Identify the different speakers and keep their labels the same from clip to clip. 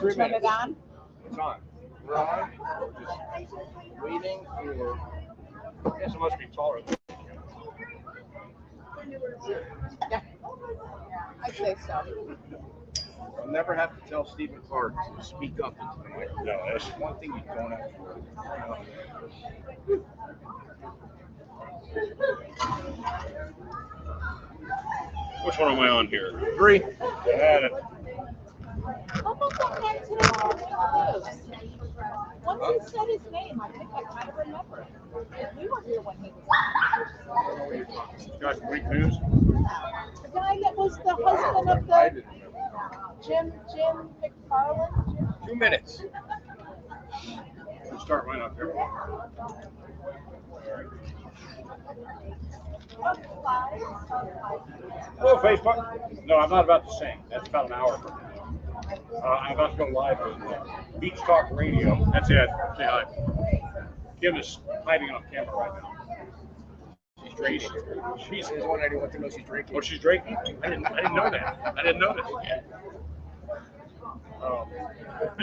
Speaker 1: Turn it on.
Speaker 2: It's on. We're on. We're just waiting for. I guess it must be taller.
Speaker 1: Yeah, I'd say so.
Speaker 2: I'll never have to tell Stephen Clark to speak up into the mic. No, that's one thing you don't have to do.
Speaker 3: Which one am I on here?
Speaker 2: 3.
Speaker 3: Got it.
Speaker 1: How about that man today? Once he said his name, I think I kind of remember it. We were here when he was
Speaker 3: Got some weak news?
Speaker 1: the guy that was the husband of the Jim McFarland.
Speaker 2: 2 minutes.
Speaker 3: We'll start right up here. Hello, Facebook. No, I'm not about to sing. That's about an hour from now. I'm about to go live on Beach Talk Radio. That's it. Say hi. Kim is hiding on camera right now. She's drinking.
Speaker 2: She's the one I didn't want to know she's drinking.
Speaker 3: Oh, she's drinking? I didn't know that. I didn't notice it yet.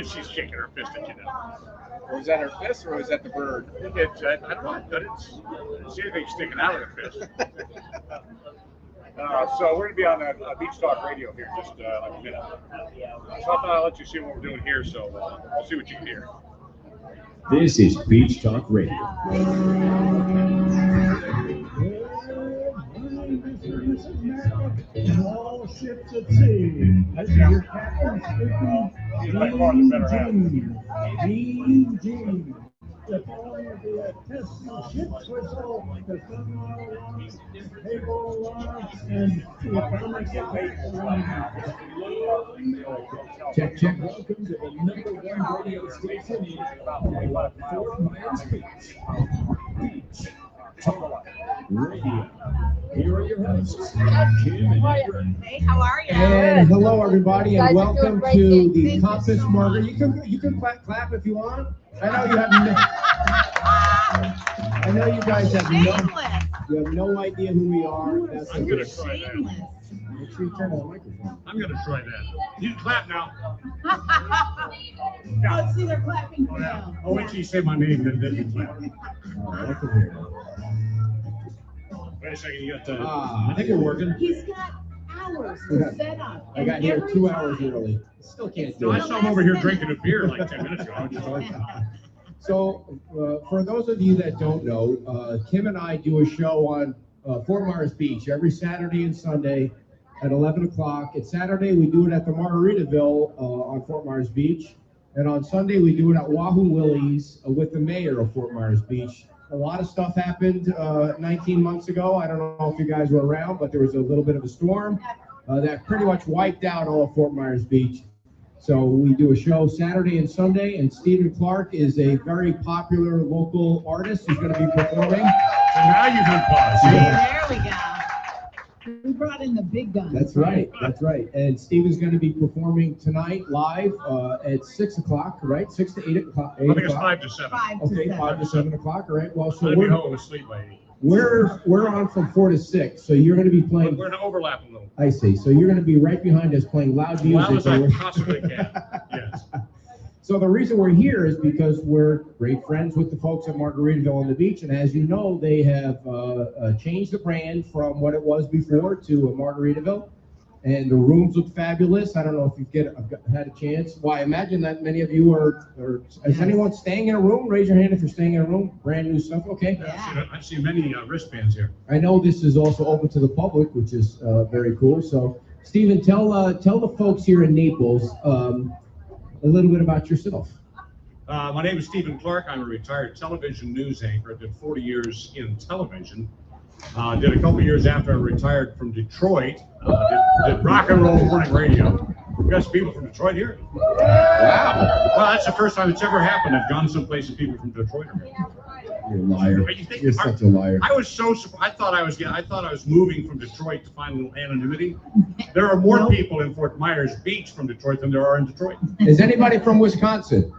Speaker 3: She's shaking her fist at you now.
Speaker 2: Was that her fist or was that the bird?
Speaker 3: I don't know, but it's see anything sticking out of the fist. So we're going to be on Beach Talk Radio here in just like a minute. So I thought I'll let you see what we're doing here, so we'll see what you can hear.
Speaker 4: This is Beach Talk Radio. All ships at sea. As your captain speaking, Gene. The following of the test ship's whistle, the sunlight alarm, cable alarm, and the atomic alarm. Check. Welcome to the #1 radio station in Fort Myers Beach. Beach Talk Radio. Here are your hosts, Kim and Aaron.
Speaker 5: Hey, how are you?
Speaker 4: And hello, everybody, and
Speaker 5: You guys are doing
Speaker 4: welcome
Speaker 5: great
Speaker 4: to
Speaker 5: things.
Speaker 4: the
Speaker 5: Thank you
Speaker 4: Compass
Speaker 5: so
Speaker 4: Margaritaville. You can clap if you want. I know you have I know you guys have no idea who we are. That's
Speaker 3: I'm going to try that.
Speaker 4: Make sure you turn on the microphone.
Speaker 3: I'm going to try that. You can clap now.
Speaker 5: Let's see, they're clapping
Speaker 3: Oh,
Speaker 5: now.
Speaker 3: yeah. Oh, wait till you say my name, then you clap.
Speaker 4: Oh, I can hear it.
Speaker 3: Wait a second, you got the.
Speaker 4: I think we're working.
Speaker 5: He's got hours to set up.
Speaker 4: I got here 2 hours early. Still can't do
Speaker 3: No, I
Speaker 4: it.
Speaker 3: saw him over here drinking a beer like 10 minutes ago.
Speaker 4: So, for those of you that don't know, Kim and I do a show on Fort Myers Beach every Saturday and Sunday at 11 o'clock. It's Saturday, we do it at the Margaritaville on Fort Myers Beach. And on Sunday, we do it at Wahoo Willie's with the mayor of Fort Myers Beach. A lot of stuff happened 19 months ago. I don't know if you guys were around, but there was a little bit of a storm that pretty much wiped out all of Fort Myers Beach. So we do a show Saturday and Sunday, and Stephen Clark is a very popular local artist who's going to be performing.
Speaker 3: So now you can pause.
Speaker 5: There we go. We brought in the big guns.
Speaker 4: That's right. And Stephen's going to be performing tonight live at 6 o'clock, right? 6 to 8 o'clock.
Speaker 3: I think it's 5 to 7.
Speaker 5: 5 to
Speaker 4: Okay,
Speaker 5: 7.
Speaker 4: 5 to 7 o'clock. All right. Well, so
Speaker 3: I'll be home asleep by 8.
Speaker 4: we're on from 4 to 6. So you're going to be playing.
Speaker 3: We're going to overlap a little.
Speaker 4: I see. So you're going to be right behind us playing loud music.
Speaker 3: Loud as I possibly can. Yes.
Speaker 4: So the reason we're here is because we're great friends with the folks at Margaritaville on the beach, and as you know, they have changed the brand from what it was before to a Margaritaville, and the rooms look fabulous. I don't know if you've had a chance. Well, I imagine that many of you are is anyone staying in a room? Raise your hand if you're staying in a room. Brand new stuff, okay?
Speaker 5: Yeah.
Speaker 3: I've seen many wristbands here.
Speaker 4: I know this is also open to the public, which is very cool. So, Stephen, tell the folks here in Naples a little bit about yourself.
Speaker 3: My name is Stephen Clark. I'm a retired television news anchor. I did 40 years in television. Did a couple years after I retired from Detroit. Did rock and roll morning radio. You got some people from Detroit here?
Speaker 4: Wow.
Speaker 3: Well, that's the first time it's ever happened. I've gone someplace and people from Detroit are here.
Speaker 4: You're a liar. You're such a liar.
Speaker 3: I was so surprised. I thought I was moving from Detroit to find a little anonymity. There are more people in Fort Myers Beach from Detroit than there are in Detroit.
Speaker 4: Is anybody from Wisconsin?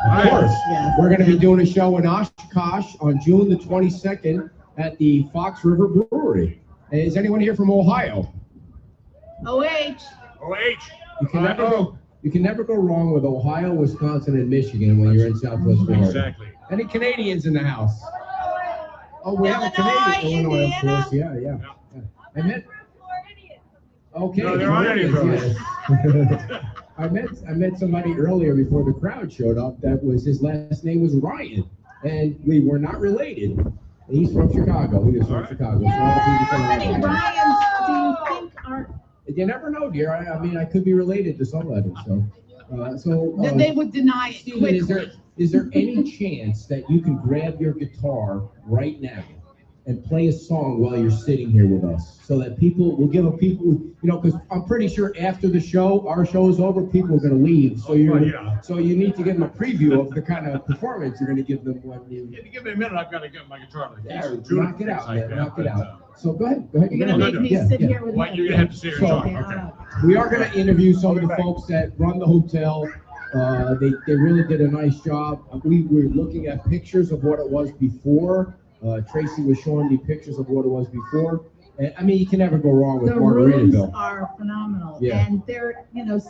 Speaker 4: Of course.
Speaker 5: Yes.
Speaker 4: We're going to be doing a show in Oshkosh on June the 22nd at the Fox River Brewery. Is anyone here from Ohio?
Speaker 5: OH.
Speaker 4: You can never go wrong with Ohio, Wisconsin, and Michigan when you're in Southwest Florida.
Speaker 3: Exactly.
Speaker 4: Any Canadians in the house? Oh, we have a Canadian. Illinois, of course. Yeah. I met. Okay.
Speaker 3: No, they're already from
Speaker 4: yes. I met somebody earlier before the crowd showed up. That was his last name was Ryan, and we were not related. He's from Chicago. He was from Chicago. So
Speaker 5: How many Ryans do you think are?
Speaker 4: You never know, dear. I mean, I could be related to somebody. So
Speaker 5: They would deny it
Speaker 4: Steven,
Speaker 5: quickly.
Speaker 4: is there any chance that you can grab your guitar right now and play a song while you're sitting here with us, so that we'll give people, because I'm pretty sure after the show, our show is over, people are going to leave. So you need to give them a preview of the kind of performance you're going to give them when you.
Speaker 3: If you give me a minute, I've got to get my guitar.
Speaker 4: Knock it out, man. Knock it out. So go ahead.
Speaker 5: You're going to make me sit here with
Speaker 3: What,
Speaker 5: you.
Speaker 3: you're going to have to say your song. Okay.
Speaker 4: We are going to interview some of the folks that run the hotel. They really did a nice job. We were looking at pictures of what it was before. Tracy was showing me pictures of what it was before. And I mean, you can never go wrong with
Speaker 5: The rooms
Speaker 4: Margaritaville.
Speaker 5: are phenomenal,
Speaker 4: Yeah.
Speaker 5: and they're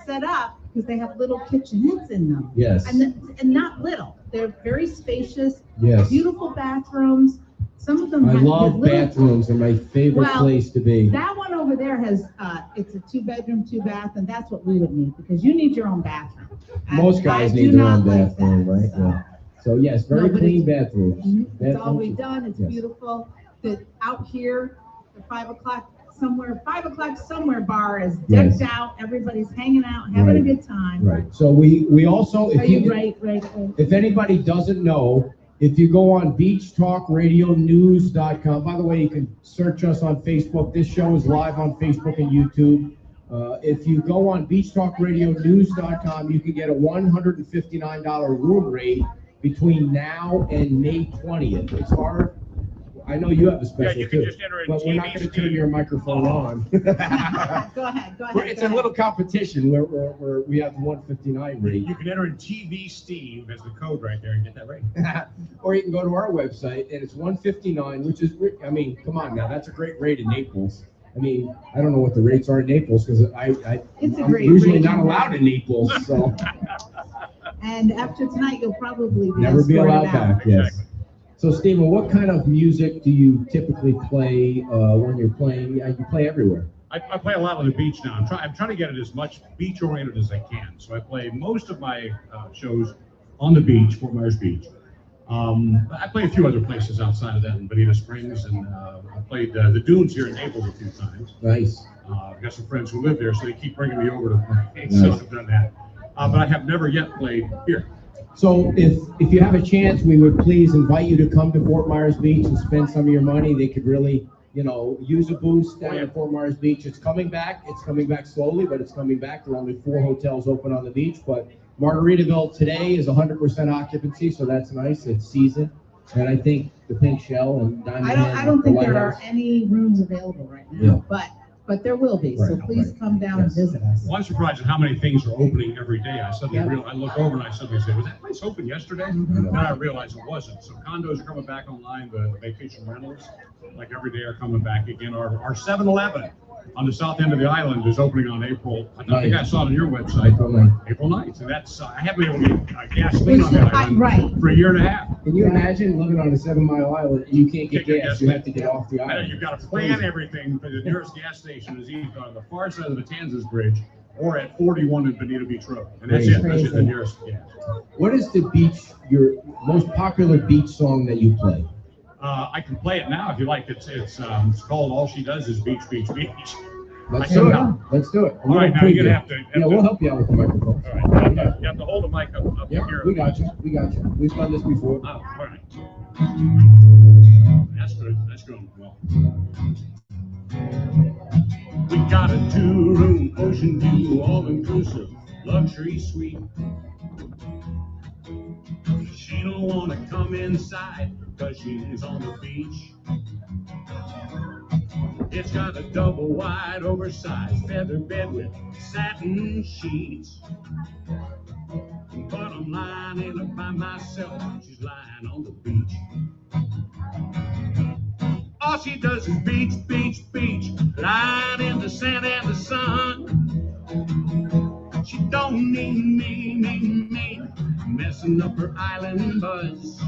Speaker 5: set up because they have little kitchenettes in them.
Speaker 4: Yes.
Speaker 5: And not little. They're very spacious.
Speaker 4: Yes.
Speaker 5: Beautiful bathrooms. Some of them.
Speaker 4: I
Speaker 5: have
Speaker 4: love
Speaker 5: little-
Speaker 4: bathrooms. They're my favorite
Speaker 5: Well,
Speaker 4: place to be.
Speaker 5: That one over there has it's a 2-bedroom, 2-bath, and that's what we would need because you need your own bathroom.
Speaker 4: Most guys
Speaker 5: I
Speaker 4: need
Speaker 5: do
Speaker 4: their
Speaker 5: not
Speaker 4: own
Speaker 5: like
Speaker 4: bathroom,
Speaker 5: that,
Speaker 4: right?
Speaker 5: so.
Speaker 4: Yeah. So yes, very
Speaker 5: No, but
Speaker 4: clean
Speaker 5: it's-
Speaker 4: bathrooms.
Speaker 5: It's all
Speaker 4: Bathrooms-
Speaker 5: redone. It's
Speaker 4: yes.
Speaker 5: beautiful. The out here, the 5 o'clock somewhere bar is
Speaker 4: Yes.
Speaker 5: decked out. Everybody's hanging out, having a
Speaker 4: Right.
Speaker 5: good time.
Speaker 4: Right. So we also,
Speaker 5: Are you right?
Speaker 4: if anybody doesn't know, if you go on beachtalkradionews.com, by the way, you can search us on Facebook. This show is live on Facebook and YouTube. If you go on beachtalkradionews.com, you can get a $159 room rate between now and May 20th. It's hard. I know you have a special
Speaker 3: you can
Speaker 4: too,
Speaker 3: just enter in
Speaker 4: but we're not going to turn your microphone on.
Speaker 5: Go ahead.
Speaker 4: It's a little competition where we have the 159 rate.
Speaker 3: You can enter in TV Steve as the code right there and get that right.
Speaker 4: Or you can go to our website and it's 159, which is, I mean, come on now, that's a great rate in Naples. I mean, I don't know what the rates are in Naples because I'm usually
Speaker 5: rate.
Speaker 4: not allowed in Naples, so
Speaker 5: And after tonight, you'll probably
Speaker 4: never be
Speaker 5: escorted
Speaker 4: allowed
Speaker 5: out.
Speaker 4: back. Yes.
Speaker 3: Exactly.
Speaker 4: So, Stephen, what kind of music do you typically play when you're playing? You play everywhere.
Speaker 3: I play a lot on the beach now. I'm trying to get it as much beach-oriented as I can. So I play most of my shows on the beach, Fort Myers Beach. I play a few other places outside of that in Bonita Springs, and I played the Dunes here in Naples a few times.
Speaker 4: Nice.
Speaker 3: I've got some friends who live there, so they keep bringing me over to play.
Speaker 4: Nice.
Speaker 3: So I've done that. But I have never yet played here.
Speaker 4: So if you have a chance, we would please invite you to come to Fort Myers Beach and spend some of your money. They could really, use a boost down at Fort Myers Beach. It's coming back. It's coming back slowly, but it's coming back. There are only 4 hotels open on the beach, but Margaritaville today is 100% occupancy, so that's nice. It's season. And I think the Pink Shell and Diamond Head,
Speaker 5: I don't think there
Speaker 4: Lighthouse.
Speaker 5: are any rooms available right now,
Speaker 4: Yeah.
Speaker 5: but there will be. So
Speaker 4: Right,
Speaker 5: please
Speaker 4: right.
Speaker 5: come down
Speaker 4: Yes.
Speaker 5: and visit us.
Speaker 3: Well, I'm surprised at how many things are opening every day. I suddenly
Speaker 5: Yep.
Speaker 3: I look over and I suddenly say, was that place open yesterday?
Speaker 5: Mhm.
Speaker 3: Then I realized it wasn't. So condos are coming back online, the vacation rentals, like every day are coming back again. Our 7-Eleven on the south end of the island is opening on April. I think I saw it on your website. April 9th. And that's, I haven't been able to get gasoline on that island
Speaker 5: Right.
Speaker 3: for a year and a half.
Speaker 4: Can you imagine living on a 7-mile island and you can't get
Speaker 3: Can't get
Speaker 4: gas? You have to get off the
Speaker 3: I know
Speaker 4: island.
Speaker 3: you've got to plan everything, but the nearest gas station is either on the far side of the Matanzas Bridge or at 41 in Bonita Beach Road. And that's it. That's just the nearest gas.
Speaker 4: What is your most popular beach song that you play?
Speaker 3: I can play it now if you like. It's called All She Does Is Beach, Beach, Beach.
Speaker 4: Let's
Speaker 3: I
Speaker 4: do it.
Speaker 3: know.
Speaker 4: Let's do it.
Speaker 3: All right, now you're gonna have to.
Speaker 4: Yeah, we'll help you out with the microphone.
Speaker 3: All right, you have to hold the mic up
Speaker 4: Yeah,
Speaker 3: here.
Speaker 4: we got you. We got you. We've done this before.
Speaker 3: Oh, all right. That's good. That's going well. We got a 2-room ocean view, all-inclusive luxury suite. She don't want to come inside because she's on the beach. It's got a double wide oversized feather bed with satin sheets. but I'm lying in it by myself. She's lying on the beach. All she does is beach, beach, beach, lying in the sand and the sun. She don't need me, messing up her island buzz.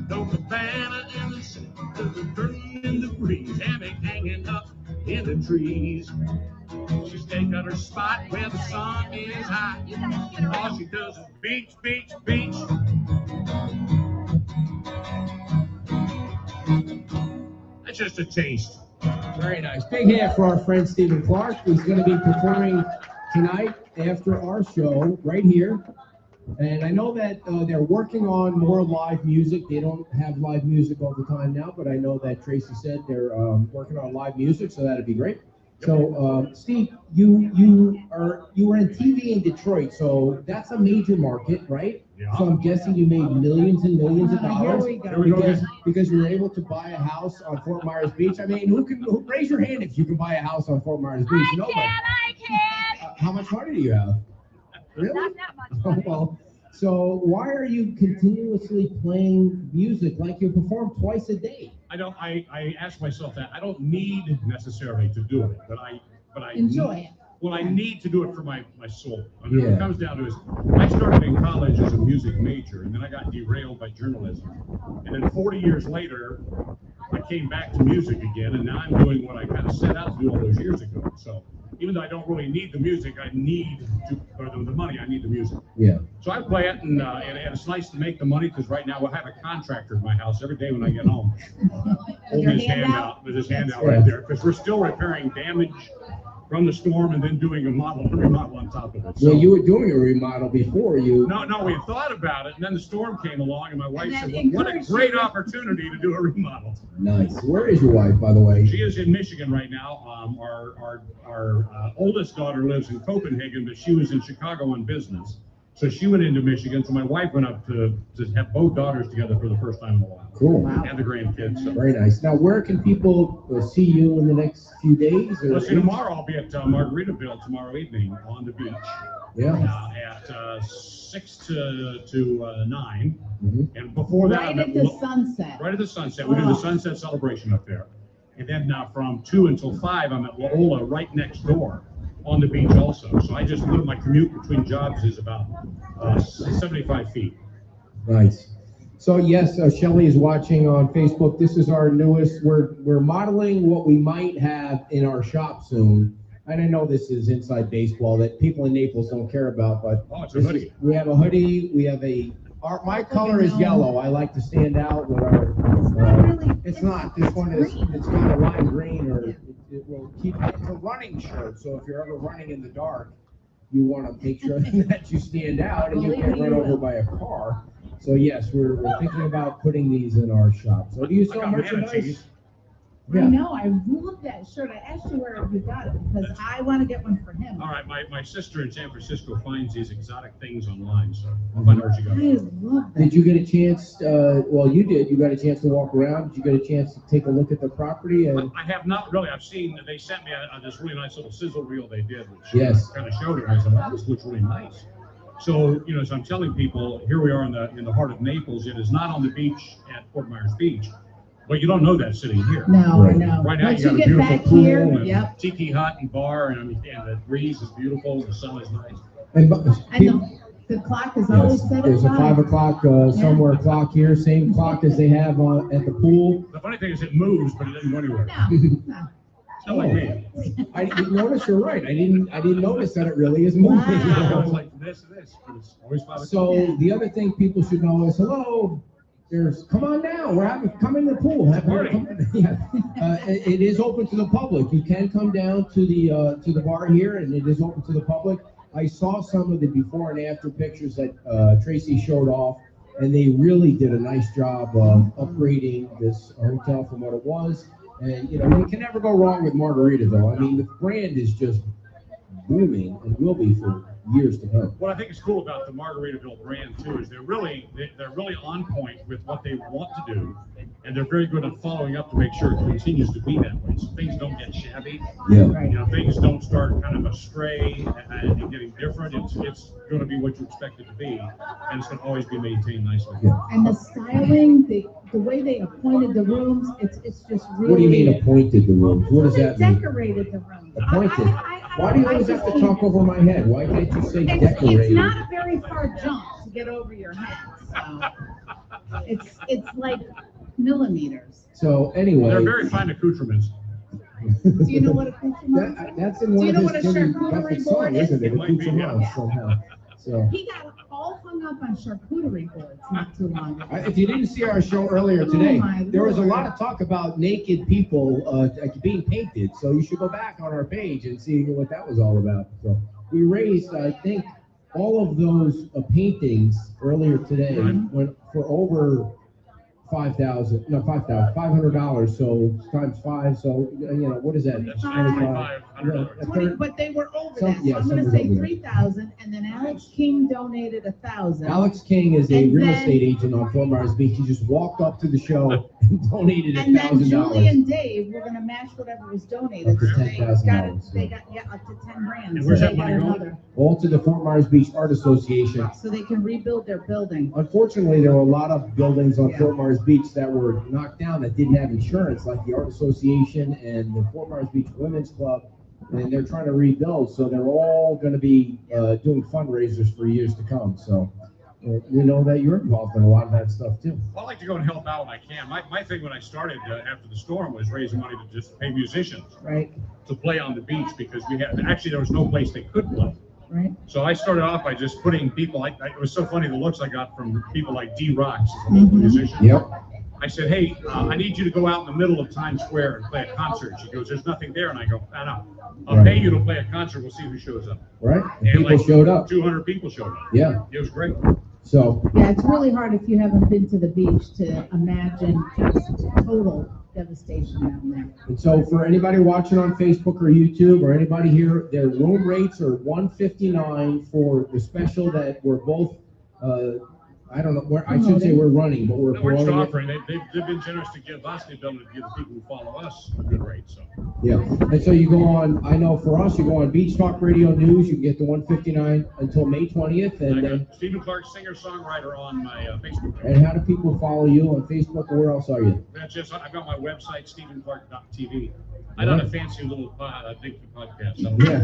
Speaker 3: No cabana in the sun, the curtain in the breeze, hammock hanging up in the trees. She stayed at her spot where the sun is high. All she does is beach, beach, beach. That's just a taste.
Speaker 4: Very nice. Big hand for our friend Stephen Clark, who's going to be performing tonight after our show right here. And I know that they're working on more live music. They don't have live music all the time now, but I know that Tracy said they're working on live music, so that'd be great. So, Steve, you were in TV in Detroit, so that's a major market, right?
Speaker 3: Yeah.
Speaker 4: So I'm guessing you made millions and millions of dollars
Speaker 5: Here we go.
Speaker 4: because you were able to buy a house on Fort Myers Beach. I mean, who raise your hand if you can buy a house on Fort Myers Beach? Nobody.
Speaker 1: I can.
Speaker 4: How much money do you have? Really?
Speaker 1: Not that much
Speaker 4: Oh,
Speaker 1: money.
Speaker 4: well, so why are you continuously playing music like you perform twice a day?
Speaker 3: I ask myself that. I don't need necessarily to do it, but I
Speaker 5: Enjoy it.
Speaker 3: Well, I need to do it for my soul. I mean, what
Speaker 4: Yeah.
Speaker 3: it comes down to is I started in college as a music major, and then I got derailed by journalism. And then 40 years later, I came back to music again, and now I'm doing what I kind of set out to do all those years ago. So even though I don't really need the music, I need or the money, I need the music.
Speaker 4: Yeah.
Speaker 3: So I play it, and it's nice to make the money because right now I have a contractor in my house every day when I get home. Holding his hand out with his hand out right there because we're still repairing damage from the storm and then doing a remodel on top of it. So,
Speaker 4: Well, you were doing a remodel before you.
Speaker 3: No, we thought about it, and then the storm came along, and my wife
Speaker 5: And
Speaker 3: said,
Speaker 5: that
Speaker 3: "What a
Speaker 5: encouraged
Speaker 3: great
Speaker 5: you."
Speaker 3: opportunity to do a remodel."
Speaker 4: Nice. Where is your wife, by the way?
Speaker 3: She is in Michigan right now. Our oldest daughter lives in Copenhagen, but she was in Chicago on business. So she went into Michigan. So my wife went up to have both daughters together for the first time in a while.
Speaker 4: Cool.
Speaker 5: Wow.
Speaker 3: And the grandkids. So.
Speaker 4: Very nice. Now, where can people see you in the next few days? Or
Speaker 3: Well, see, tomorrow I'll be at Margaritaville tomorrow evening on the beach
Speaker 4: Yeah.
Speaker 3: at 6 to 9.
Speaker 4: Mhm.
Speaker 3: And before that,
Speaker 5: Right
Speaker 3: I'm
Speaker 5: at the sunset.
Speaker 3: right at the sunset. We do the
Speaker 5: Wow.
Speaker 3: sunset celebration up there. And then from 2 until 5, I'm at Loyola right next door on the beach also. So I just live, my commute between jobs is about 75 feet.
Speaker 4: Nice. So yes, Shelly is watching on Facebook. This is our newest. We're modeling what we might have in our shop soon. And I know this is inside baseball that people in Naples don't care about, but
Speaker 3: Oh, it's a hoodie.
Speaker 4: we have a hoodie. We have my color is yellow. I like to stand out with our. It's not. This one is.
Speaker 5: green.
Speaker 4: It's kind of lime green, or it will keep. It's a running shirt. So if you're ever running in the dark, you want to make sure that you stand out and you don't get run over by a car. So yes, we're thinking about putting these in our shop. So do you
Speaker 3: I
Speaker 4: sell
Speaker 3: got
Speaker 4: merchandise?
Speaker 3: manatees.
Speaker 5: I know, I love that shirt. I asked you where you got it because I want to get one for him.
Speaker 3: All right, my sister in San Francisco finds these exotic things online, so I'll find out where she got
Speaker 5: I
Speaker 3: them.
Speaker 5: love that.
Speaker 4: Did you get a chance? Well, you did. You got a chance to walk around. Did you get a chance to take a look at the property? And
Speaker 3: I have not really. I've seen they sent me this really nice little sizzle reel they did, which
Speaker 4: Yes.
Speaker 3: kind of showed it. I said, "Wow, this looks really nice." So as I'm telling people, here we are in the heart of Naples. It is not on the beach at Fort Myers Beach, but you don't know that sitting here.
Speaker 5: No, I
Speaker 4: Right.
Speaker 5: know.
Speaker 3: Right now,
Speaker 5: Once
Speaker 3: you got a
Speaker 5: get
Speaker 3: beautiful
Speaker 5: back
Speaker 3: pool
Speaker 5: here,
Speaker 3: and
Speaker 5: yep.
Speaker 3: tiki hut and bar, and the breeze is beautiful. The sun is nice.
Speaker 4: and
Speaker 5: The clock is always
Speaker 4: yes,
Speaker 5: set at
Speaker 4: there's a 5
Speaker 5: 5.
Speaker 4: o'clock somewhere clock here. Same clock as they have at the pool.
Speaker 3: The funny thing is, it moves, but it doesn't go anywhere.
Speaker 5: No.
Speaker 3: It's not like me.
Speaker 4: I didn't notice. You're right. I didn't notice that it really is moving.
Speaker 5: Wow.
Speaker 3: It's like this and this, but it's always 5 o'clock.
Speaker 4: So the other thing people should know is hello. Come on down. Come in the pool.
Speaker 3: Party.
Speaker 4: Yeah. It is open to the public. You can come down to the bar here, and it is open to the public. I saw some of the before and after pictures that Tracy showed off, and they really did a nice job of upgrading this hotel from what it was. And you can never go wrong with Margaritaville. I mean, the brand is just booming and will be for years to come.
Speaker 3: What I think is cool about the Margaritaville brand too is they're really on point with what they want to do, and they're very good at following up to make sure it continues to be that way. So things don't get shabby.
Speaker 4: Yeah.
Speaker 5: Right.
Speaker 3: You know, things don't start kind of astray and getting different. It's going to be what you expect it to be, and it's going to always be maintained nicely.
Speaker 4: Yeah.
Speaker 5: And the styling, the way they appointed the rooms, it's just really.
Speaker 4: What do you mean appointed the rooms? What does
Speaker 5: They
Speaker 4: that mean?
Speaker 5: decorated the rooms.
Speaker 4: Appointed. Why do you always have to talk over my head? Why can't you say
Speaker 5: It's
Speaker 4: decorated?
Speaker 5: not a very far jump to get over your head. So it's like millimeters.
Speaker 4: So anyway.
Speaker 3: They're very fine accoutrements.
Speaker 5: Do you know what a accoutrement is?
Speaker 4: That's in
Speaker 5: Do
Speaker 4: one
Speaker 5: you
Speaker 4: of
Speaker 5: know
Speaker 4: his
Speaker 5: what a
Speaker 4: Jimmy
Speaker 5: charcuterie
Speaker 4: Buffett
Speaker 5: board
Speaker 4: songs,
Speaker 5: is?
Speaker 4: isn't it?
Speaker 3: It might be,
Speaker 4: Accoutrement
Speaker 3: yeah.
Speaker 4: somehow. So.
Speaker 5: He got all hung up on charcuterie boards not too long ago.
Speaker 4: If you didn't see our show earlier today,
Speaker 5: my
Speaker 4: there was a
Speaker 5: Lord.
Speaker 4: lot of talk about naked people being painted. So you should go back on our page and see what that was all about. So we raised, I think, all of those paintings earlier today went for over $500. So times 5. So what is that?
Speaker 3: That's
Speaker 5: $2,500.
Speaker 3: $2,500.
Speaker 5: 20, but they were over
Speaker 4: Some-
Speaker 5: that.
Speaker 4: yeah,
Speaker 5: So I'm going
Speaker 4: some
Speaker 5: to
Speaker 4: was
Speaker 5: say
Speaker 4: over that.
Speaker 5: 3,000, and then Alex King donated 1,000.
Speaker 4: Alex King is a
Speaker 5: And
Speaker 4: real
Speaker 5: then-
Speaker 4: estate agent on Fort Myers Beach. He just walked up to the show and donated
Speaker 5: And then Julie
Speaker 4: $1,000.
Speaker 5: and Dave were going to match whatever was donated.
Speaker 4: Up to
Speaker 5: So they
Speaker 4: $10,000,
Speaker 5: got it.
Speaker 4: so.
Speaker 5: They got up to 10 grand.
Speaker 3: And
Speaker 5: So
Speaker 3: where's
Speaker 5: they
Speaker 3: that
Speaker 5: got
Speaker 3: money going?
Speaker 5: another.
Speaker 4: All to the Fort Myers Beach Art Association.
Speaker 5: So they can rebuild their building.
Speaker 4: Unfortunately, there were a lot of buildings on
Speaker 5: Yeah.
Speaker 4: Fort Myers Beach that were knocked down that didn't have insurance, like the Art Association and the Fort Myers Beach Women's Club, and they're trying to rebuild. So they're all going to be doing fundraisers for years to come. So we know that you're involved in a lot of that stuff too.
Speaker 3: Well, I like to go and help out when I can. My thing when I started after the storm was raising money to just pay musicians
Speaker 5: Right.
Speaker 3: to play on the beach because there was no place they could play.
Speaker 5: Right.
Speaker 3: So I started off by just putting people. It was so funny the looks I got from people like D Rocks, a local musician.
Speaker 4: Yep.
Speaker 3: I said, hey, I need you to go out in the middle of Times Square and play a concert. She goes, there's nothing there. And I go, no, I'll pay you to play a concert. We'll see who shows up.
Speaker 4: Right. And
Speaker 3: And
Speaker 4: people showed up.
Speaker 3: 200 people showed up.
Speaker 4: Yeah.
Speaker 3: It was great.
Speaker 4: So
Speaker 5: Yeah, it's really hard if you haven't been to the beach to imagine just total devastation down there.
Speaker 4: and so for anybody watching on Facebook or YouTube or anybody here, their room rates are $159 for the special that we're both. I don't know. I should say we're running, but we're
Speaker 3: No, we're just
Speaker 4: promoting it.
Speaker 3: offering. They've been generous to give us the ability to give the people who follow us a good rate. So
Speaker 4: Yeah, and so you go on, I know for us, you go on Beach Talk Radio News, you can get the 159 until May 20th,
Speaker 3: I
Speaker 4: and
Speaker 3: got
Speaker 4: then,
Speaker 3: Stephen Clark, singer-songwriter, on my Facebook page.
Speaker 4: and how do people follow you on Facebook, or where else are you?
Speaker 3: That's just, I've got my website, stephenclark.tv. I done a fancy little dinky podcast. So.
Speaker 4: Yeah.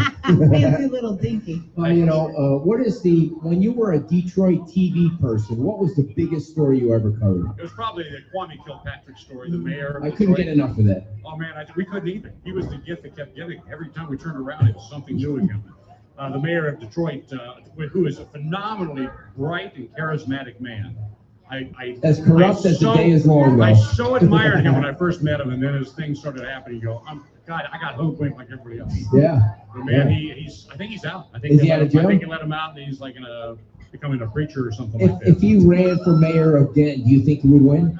Speaker 5: Fancy little dinky.
Speaker 4: Well, what is when you were a Detroit TV person, what was the biggest story you ever covered?
Speaker 3: It was probably the Kwame Kilpatrick story, the mayor of
Speaker 4: I couldn't
Speaker 3: Detroit.
Speaker 4: get enough of that.
Speaker 3: Oh man, we couldn't either. He was the gift that kept giving. Every time we turned around, it was something new again. The mayor of Detroit, who is a phenomenally bright and charismatic man.
Speaker 4: As corrupt as the day is long, though.
Speaker 3: I so admired him when I first met him, and then as things started happening, you go, God, I got hoodwinked like everybody else.
Speaker 4: Yeah.
Speaker 3: But man,
Speaker 4: Yeah.
Speaker 3: I think he's out. I think
Speaker 4: Is
Speaker 3: they
Speaker 4: he out of
Speaker 3: I think
Speaker 4: jail?
Speaker 3: they let him out, and he's like becoming a preacher or something like that.
Speaker 4: If he ran for mayor again, do you think he would win?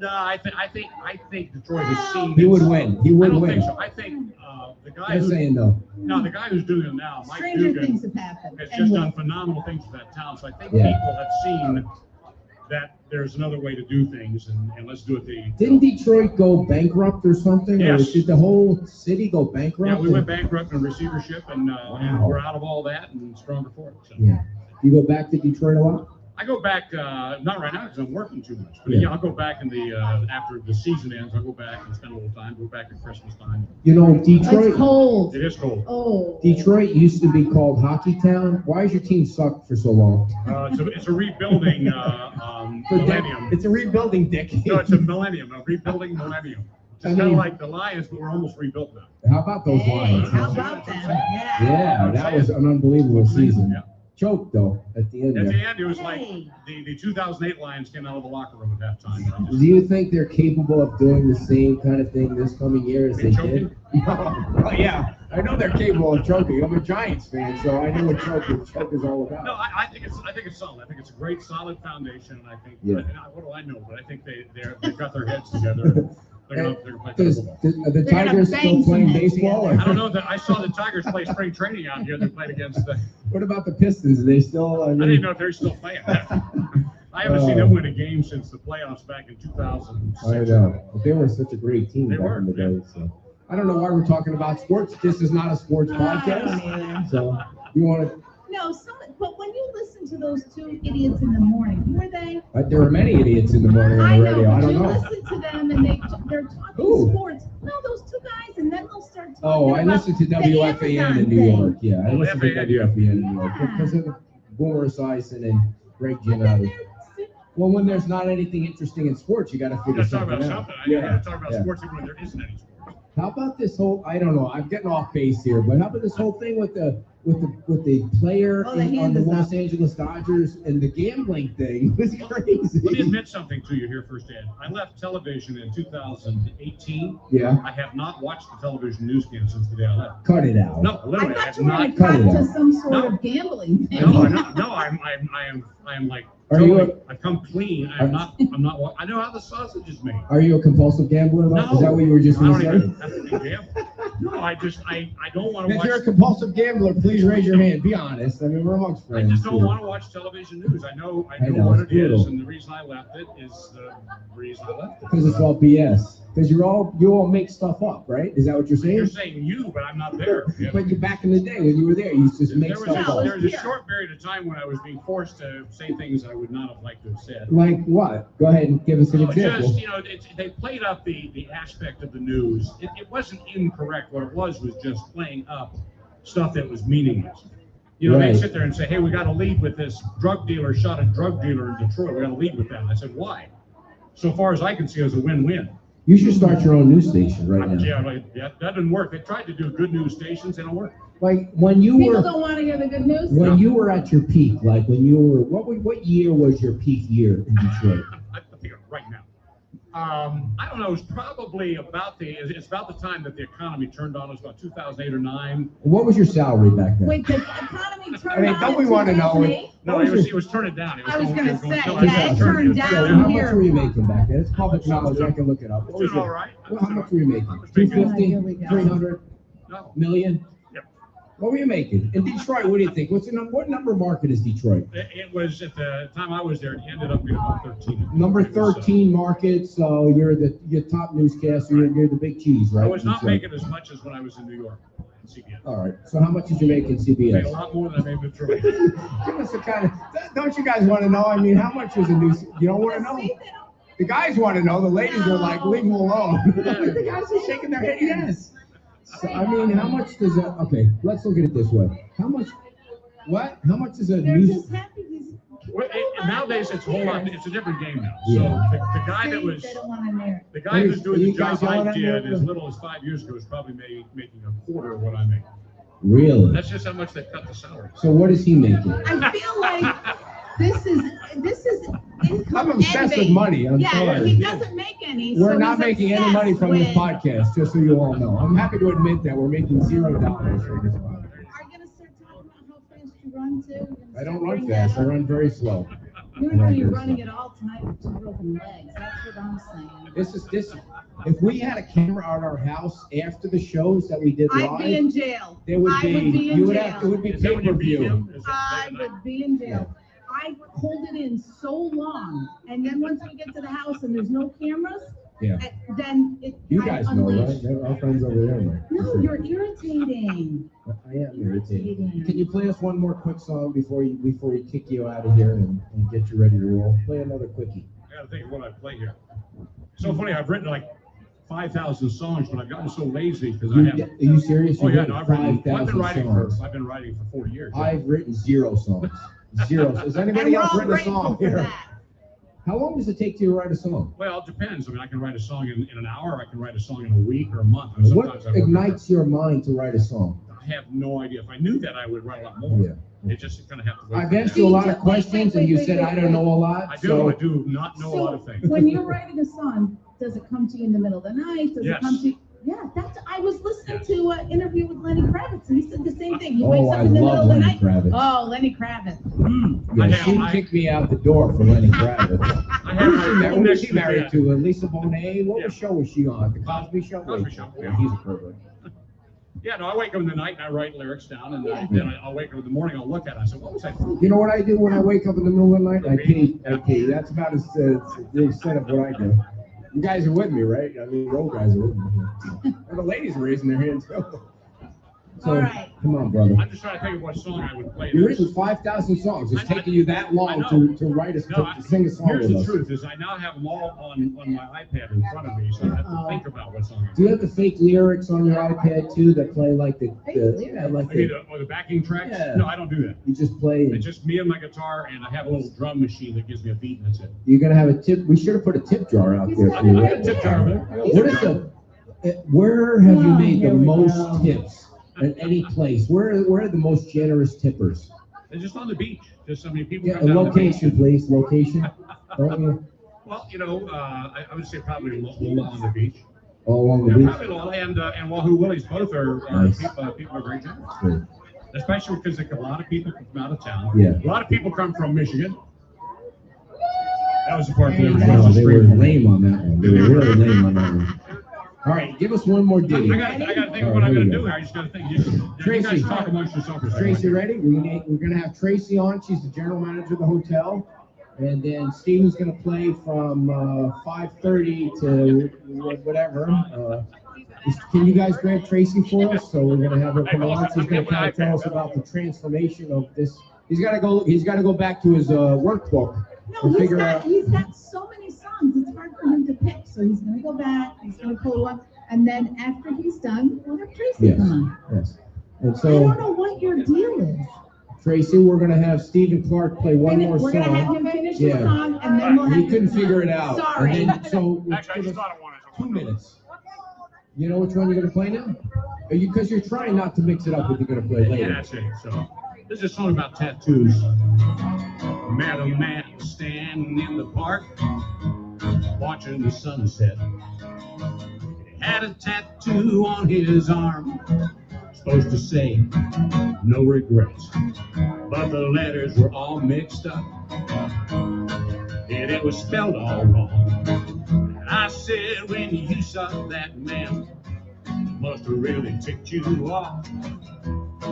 Speaker 3: No, I think Detroit has seen.
Speaker 4: He would win. He would
Speaker 3: I don't
Speaker 4: win.
Speaker 3: think so. I think the guy
Speaker 4: I'm
Speaker 3: who's
Speaker 4: saying no.
Speaker 3: the guy who's doing it now, Mike
Speaker 5: Stranger things
Speaker 3: Dugan,
Speaker 5: have happened.
Speaker 3: has
Speaker 5: And
Speaker 3: just
Speaker 5: will.
Speaker 3: done phenomenal things for that town. So I think
Speaker 4: Yeah.
Speaker 3: people have seen that there's another way to do things, and let's do it
Speaker 4: Didn't Detroit go bankrupt or something?
Speaker 3: Yes.
Speaker 4: Or did the whole city go bankrupt?
Speaker 3: Yeah, we went bankrupt in receivership, and
Speaker 4: Wow.
Speaker 3: we're out of all that and stronger for it. So.
Speaker 4: Yeah. You go back to Detroit a lot?
Speaker 3: I go back, not right now because I'm working too much, but
Speaker 4: Yeah.
Speaker 3: yeah, I'll go back in the after the season ends. I'll go back and spend a little time. Go back at Christmas time.
Speaker 4: You know,
Speaker 5: It's
Speaker 4: Detroit.
Speaker 5: cold.
Speaker 3: It is cold.
Speaker 5: Oh.
Speaker 4: Detroit used to be called Hockey Town. Why has your team sucked for so long?
Speaker 3: It's a rebuilding millennium.
Speaker 4: It's a rebuilding decade.
Speaker 3: No, it's a millennium, a rebuilding millennium. It's
Speaker 4: I
Speaker 3: kind of
Speaker 4: mean-
Speaker 3: like the Lions, but we're almost rebuilt now.
Speaker 4: How about those
Speaker 5: Hey,
Speaker 4: Lions?
Speaker 5: how about them? Yeah.
Speaker 4: Yeah, that was an unbelievable season.
Speaker 3: Yeah.
Speaker 4: Choked though at the end
Speaker 3: At
Speaker 4: there.
Speaker 3: the end, it was like
Speaker 5: Hey.
Speaker 3: the 2008 Lions came out of the locker room at halftime. and I just-
Speaker 4: Do you think they're capable of doing the same kind of thing this coming year as they
Speaker 3: Choking?
Speaker 4: did? Oh, yeah, I know they're capable of choking. I'm a Giants fan, so I know what choke is all about.
Speaker 3: No, I think it's solid. I think it's a great solid foundation, and I think
Speaker 4: Yeah.
Speaker 3: what do I know? But I think they've got their heads together. They're gonna play
Speaker 4: Does,
Speaker 3: football.
Speaker 4: are the
Speaker 5: They're gonna
Speaker 4: Tigers
Speaker 5: bang
Speaker 4: still
Speaker 5: some
Speaker 4: playing
Speaker 5: heads
Speaker 4: baseball?
Speaker 5: together.
Speaker 4: Or?
Speaker 3: I don't know that I saw the Tigers play spring training out here. They played against the.
Speaker 4: What about the Pistons? Are they still?
Speaker 3: I didn't know if they're still playing. I haven't seen them win a game since the playoffs back in 2006.
Speaker 4: I know. But they were such a great team
Speaker 3: They
Speaker 4: back
Speaker 3: were,
Speaker 4: in the
Speaker 3: yeah.
Speaker 4: day. So I don't know why we're talking about sports. This is not a sports podcast. So you want to?
Speaker 5: No, but when you listen to those two idiots in the morning, who are they?
Speaker 4: There are many idiots in the morning on
Speaker 5: I
Speaker 4: the
Speaker 5: know,
Speaker 4: radio. I
Speaker 5: but
Speaker 4: don't
Speaker 5: you
Speaker 4: know.
Speaker 5: listen to them and they're talking
Speaker 4: Who?
Speaker 5: sports. No, those two guys, and then they'll start talking
Speaker 4: Oh, I
Speaker 5: about
Speaker 4: listen to
Speaker 5: the
Speaker 4: WFAN
Speaker 5: Amazon
Speaker 4: in New
Speaker 5: thing.
Speaker 4: York. Yeah, I
Speaker 3: Oh,
Speaker 4: listen to
Speaker 3: FAN.
Speaker 4: WFAN in New York
Speaker 5: Yeah.
Speaker 4: because of Boomer Esiason and Greg
Speaker 5: But then
Speaker 4: Giannotti.
Speaker 5: they're
Speaker 4: Well, when there's not anything interesting in sports, you got to
Speaker 3: You
Speaker 4: figure
Speaker 3: gotta talk
Speaker 4: something
Speaker 3: about
Speaker 4: out.
Speaker 3: something. You gotta talk about
Speaker 4: yeah.
Speaker 3: sports even when there isn't any sports.
Speaker 4: How about this whole? I don't know. I'm getting off base here, but how about this whole thing with the player
Speaker 5: Oh, the
Speaker 4: on
Speaker 5: hand
Speaker 4: the
Speaker 5: is
Speaker 4: Los
Speaker 5: up.
Speaker 4: Angeles Dodgers and the gambling thing was crazy.
Speaker 3: Let me admit something to you here first, Ed. I left television in 2018.
Speaker 4: Yeah,
Speaker 3: I have not watched the television newscast since the day I left.
Speaker 4: cut it out.
Speaker 3: No,
Speaker 5: I
Speaker 3: literally, I
Speaker 5: thought
Speaker 3: have
Speaker 5: you were
Speaker 3: not.
Speaker 5: going to
Speaker 4: cut it
Speaker 5: cut to
Speaker 4: out.
Speaker 5: some sort
Speaker 3: No.
Speaker 5: of gambling thing.
Speaker 3: No, I am like.
Speaker 4: Are you
Speaker 3: Totally, I've come clean. I'm not. I know how the sausage is made.
Speaker 4: Are you a compulsive gambler? Though?
Speaker 3: No,
Speaker 4: Is that what you were just
Speaker 3: I
Speaker 4: going
Speaker 3: don't
Speaker 4: to say?
Speaker 3: even gamble. No, I don't want to
Speaker 4: If
Speaker 3: watch.
Speaker 4: you're a compulsive gambler, please raise your hand. Be honest. I mean, we're amongst
Speaker 3: I
Speaker 4: friends.
Speaker 3: just don't
Speaker 4: here.
Speaker 3: want to watch television news. I know
Speaker 4: know,
Speaker 3: what
Speaker 4: it's
Speaker 3: it is,
Speaker 4: brutal.
Speaker 3: and the reason I left it is the reason I left it.
Speaker 4: Because it's all BS. Because you all make stuff up, right? Is that what you're saying?
Speaker 3: You're saying you, but I'm not there. Yeah.
Speaker 4: But you back in the day when you were there, you used to just make
Speaker 3: There was,
Speaker 4: stuff
Speaker 3: a,
Speaker 4: up.
Speaker 3: there was a short period of time when I was being forced to say things I would not have liked to have said.
Speaker 4: Like what? Go ahead and give us an
Speaker 3: No,
Speaker 4: example.
Speaker 3: just, they played up the aspect of the news. It wasn't incorrect. What it was just playing up stuff that was meaningless.
Speaker 4: Right.
Speaker 3: They'd sit there and say, hey, we got to lead with this drug dealer shot a drug dealer in Detroit. We got to lead with that. And I said, why? So far as I can see, it was a win-win.
Speaker 4: You should start your own news station right now.
Speaker 3: Yeah, that didn't work. They tried to do good news stations. They don't work.
Speaker 4: Like when you
Speaker 5: People
Speaker 4: were
Speaker 5: don't want to hear the good news.
Speaker 4: when you were at your peak, like when you were what year was your peak year in Detroit?
Speaker 3: I think right now. I don't know. It's probably it's about the time that the economy turned on. It was about 2008 or 9.
Speaker 4: What was your salary back then?
Speaker 5: Wait, the economy turned
Speaker 4: I mean,
Speaker 5: on
Speaker 4: don't we
Speaker 5: in
Speaker 4: want to know?
Speaker 5: 2008?
Speaker 3: No, it was turning down. It was
Speaker 5: I was
Speaker 3: going-
Speaker 5: gonna
Speaker 3: it was going-
Speaker 5: say,
Speaker 3: no,
Speaker 5: yeah, it turned
Speaker 3: was-
Speaker 5: down
Speaker 4: So how
Speaker 5: here.
Speaker 4: much were you making back then? It's public knowledge. I can look it up. What was
Speaker 3: Doing all
Speaker 4: it?
Speaker 3: right.
Speaker 4: Well, how much were you making?
Speaker 3: I was making-
Speaker 4: 250,
Speaker 5: Here we go.
Speaker 4: 300
Speaker 3: No.
Speaker 4: million?
Speaker 3: Yep.
Speaker 4: What were you making? In Detroit, what do you think? What number market is Detroit?
Speaker 3: It was at the time I was there. It ended up being about 13.
Speaker 4: Number
Speaker 3: It was,
Speaker 4: 13 market, so you're your top newscaster, you're the big cheese, right?
Speaker 3: I was not
Speaker 4: Detroit.
Speaker 3: making as much as when I was in New York. at CBS.
Speaker 4: All right, so how much did you make in
Speaker 3: I made a
Speaker 4: CBS?
Speaker 3: lot more than I made in Detroit.
Speaker 4: Give us a kind of, don't you guys want to know? I mean, how much was a news, you don't want to know?
Speaker 5: See, they don't-
Speaker 4: The guys want to know, the ladies are like, leave them alone.
Speaker 5: No.
Speaker 4: The guys are shaking their head, yes. So, I mean, how much does a, okay, let's look at it this way. How much is a
Speaker 5: They're
Speaker 4: news?
Speaker 5: just happy these.
Speaker 3: Well, nowadays it's a whole lot. It's a different game now.
Speaker 4: Yeah.
Speaker 3: So the guy that was
Speaker 5: They don't want to hear.
Speaker 3: the guy who's doing
Speaker 4: You
Speaker 3: the
Speaker 4: guys
Speaker 3: job
Speaker 4: yelling
Speaker 3: I
Speaker 4: at me
Speaker 3: did
Speaker 4: over
Speaker 3: as
Speaker 4: the-
Speaker 3: little as 5 years ago is probably making a quarter of what I make.
Speaker 4: Really?
Speaker 3: That's just how much they cut the salary.
Speaker 4: So what is he making?
Speaker 5: I feel like this is income
Speaker 4: I'm obsessed with
Speaker 5: envy.
Speaker 4: money, I'm
Speaker 5: Yeah,
Speaker 4: sorry.
Speaker 5: he doesn't make any.
Speaker 4: We're
Speaker 5: so
Speaker 4: not
Speaker 5: he's
Speaker 4: making any money from this
Speaker 5: obsessed
Speaker 4: podcast, just so you all know. I'm happy to admit that we're making $0 from this podcast.
Speaker 5: Are you gonna start talking about how fast you run too? You're gonna
Speaker 4: I
Speaker 5: start
Speaker 4: don't run
Speaker 5: bringing that
Speaker 4: fast, I
Speaker 5: up?
Speaker 4: run very slow.
Speaker 5: You know you're running it all tonight with 2 broken legs. That's what I'm saying.
Speaker 4: This, if we had a camera at our house after the shows that we did
Speaker 5: I'd be
Speaker 4: live,
Speaker 5: in jail.
Speaker 4: there would
Speaker 5: I
Speaker 4: be,
Speaker 5: would be in
Speaker 4: you would
Speaker 5: jail.
Speaker 4: have, it would be
Speaker 3: Is that when you beat
Speaker 4: pay-per-view.
Speaker 3: him? Is that
Speaker 5: I
Speaker 3: late at night?
Speaker 5: would be in jail. I hold it in so long, and then once we get to the house and there's no cameras,
Speaker 4: Yeah.
Speaker 5: then it.
Speaker 4: You
Speaker 5: I
Speaker 4: guys know,
Speaker 5: unleash.
Speaker 4: right? They're our friends over there. Right?
Speaker 5: No, you're irritating.
Speaker 4: I am irritated. Can you play us one more quick song before we kick you out of here and get you ready to roll? Play another quickie.
Speaker 3: I gotta think of what I play here. So funny, I've written like 5,000 songs, but I've gotten so lazy because I have.
Speaker 4: Are you serious?
Speaker 3: Oh
Speaker 4: You've
Speaker 3: yeah,
Speaker 4: written
Speaker 3: no, I've been
Speaker 4: 5,000
Speaker 3: writing
Speaker 4: songs.
Speaker 3: I've been writing for 40 years.
Speaker 4: I've written 0 songs. 0. Has
Speaker 5: And
Speaker 4: anybody
Speaker 5: we're
Speaker 4: else
Speaker 5: all
Speaker 4: written a
Speaker 5: grateful
Speaker 4: song
Speaker 5: for
Speaker 4: here?
Speaker 5: that.
Speaker 4: How long does it take you to write a song?
Speaker 3: Well, it depends. I mean, I can write a song in an hour. I can write a song in a week or a month. And
Speaker 4: What
Speaker 3: sometimes I work
Speaker 4: ignites your mind to write a song?
Speaker 3: I have no idea. If I knew that, I would write a lot more.
Speaker 4: Yeah.
Speaker 3: It just kind of have to wait.
Speaker 4: I've
Speaker 3: for
Speaker 4: asked
Speaker 3: that.
Speaker 4: you a lot of
Speaker 5: Wait,
Speaker 4: questions and you
Speaker 5: wait,
Speaker 4: said
Speaker 5: wait,
Speaker 4: I don't know a lot.
Speaker 3: I do.
Speaker 4: so-
Speaker 3: I do not know a lot of things.
Speaker 5: When you're writing a song, does it come to you in the middle of the night? Does
Speaker 3: Yes.
Speaker 5: it come to you? Yeah, I was listening
Speaker 3: Yes.
Speaker 5: to an interview with Lenny Kravitz, and he said the same thing. He
Speaker 4: Oh,
Speaker 5: wakes
Speaker 4: I
Speaker 5: up in the middle
Speaker 4: love
Speaker 5: of the
Speaker 4: Lenny
Speaker 5: night.
Speaker 4: Kravitz.
Speaker 5: Oh, Lenny Kravitz.
Speaker 3: I
Speaker 4: Yeah,
Speaker 3: have,
Speaker 4: she kicked me out the door for Lenny Kravitz.
Speaker 3: I have my
Speaker 4: Who
Speaker 3: phone
Speaker 4: was
Speaker 3: next
Speaker 4: she
Speaker 3: to the
Speaker 4: married
Speaker 3: bed.
Speaker 4: to? Lisa Bonet? What
Speaker 3: Yeah.
Speaker 4: show was she on? The Cosby Show?
Speaker 3: Cosby
Speaker 4: Wait,
Speaker 3: Show,
Speaker 4: yeah,
Speaker 3: yeah.
Speaker 4: he's a pervert.
Speaker 3: Yeah, no, I wake up in the night and I write lyrics down, and then I'll wake up in the morning. I'll look at it. I say, what was I thinking?
Speaker 4: You know what I do when I wake up in the middle of the night? I pee. That's about as the extent of what I do. You guys are with me, right? I mean, the old guys are with me. And the ladies are raising their hands. So,
Speaker 5: all right.
Speaker 4: Come on, brother.
Speaker 3: I'm just trying to think of what song I would play.
Speaker 4: You've written 5,000 songs. It's taking you that long to write to sing a song
Speaker 3: Here's
Speaker 4: with
Speaker 3: the
Speaker 4: us.
Speaker 3: truth: is I now have them all on my iPad in front of me, so I have to think about what song.
Speaker 4: Do you have the fake lyrics on your iPad too that play like the
Speaker 3: backing tracks?
Speaker 4: Yeah.
Speaker 3: No, I don't do that.
Speaker 4: You just play.
Speaker 3: It's just me and my guitar, and I have a little drum machine that gives me a beat, and that's it.
Speaker 4: You're gonna have a tip. We should have put a tip jar out there for you.
Speaker 3: I got a tip jar.
Speaker 4: What is where have you made the most tips? At any place, where are the most generous tippers?
Speaker 3: They're just on the beach. Just so many people.
Speaker 4: Yeah, a location, please. Location. Don't you?
Speaker 3: Well, I would say probably Lola on the beach.
Speaker 4: Oh, along the beach.
Speaker 3: Probably Lola and Wahoo Willie's. Both are
Speaker 4: Nice.
Speaker 3: people are very generous.
Speaker 4: Good.
Speaker 3: Especially because a lot of people come from out of town.
Speaker 4: Yeah.
Speaker 3: A lot of people come from Michigan. That was the part that
Speaker 4: No, they were lame on that one. They were really lame on that one. All right, give us one more ditty.
Speaker 3: I got to think of what I'm going to do. I just got to think. You
Speaker 4: Tracy,
Speaker 3: guys talk amongst yourselves.
Speaker 4: Tracy, ready? We're going to have Tracy on. She's the general manager of the hotel. And then Steven's going to play from 5:30 to whatever. Can you guys grab Tracy for us? So we're going to have her come on. She's going to kind of tell us about the transformation of this. He's got to go back to his workbook.
Speaker 5: No, he's got so many songs, it's hard for him to pick. So he's going to go back, he's going to pull one, and then after he's done, we'll have Tracy come on.
Speaker 4: Yes. And
Speaker 5: I
Speaker 4: so,
Speaker 5: don't know what your deal is.
Speaker 4: Tracy, we're going to have Stephen Clark play one more
Speaker 5: We're going to have
Speaker 4: song.
Speaker 5: him finish his song, and then we'll have
Speaker 4: We couldn't figure it out.
Speaker 5: Sorry.
Speaker 4: And then, so
Speaker 3: Actually, I just thought I wanted
Speaker 4: 2 minutes. You know which one you're going to play now? Because you're trying not to mix it up with you're going to play later.
Speaker 3: Yeah, that's it. So this is a song about tattoos. Met a man standing in the park, watching the sunset. He had a tattoo on his arm, supposed to say, no regrets. But the letters were all mixed up, and it was spelled all wrong. And I said, when you saw that man, must have really ticked you off.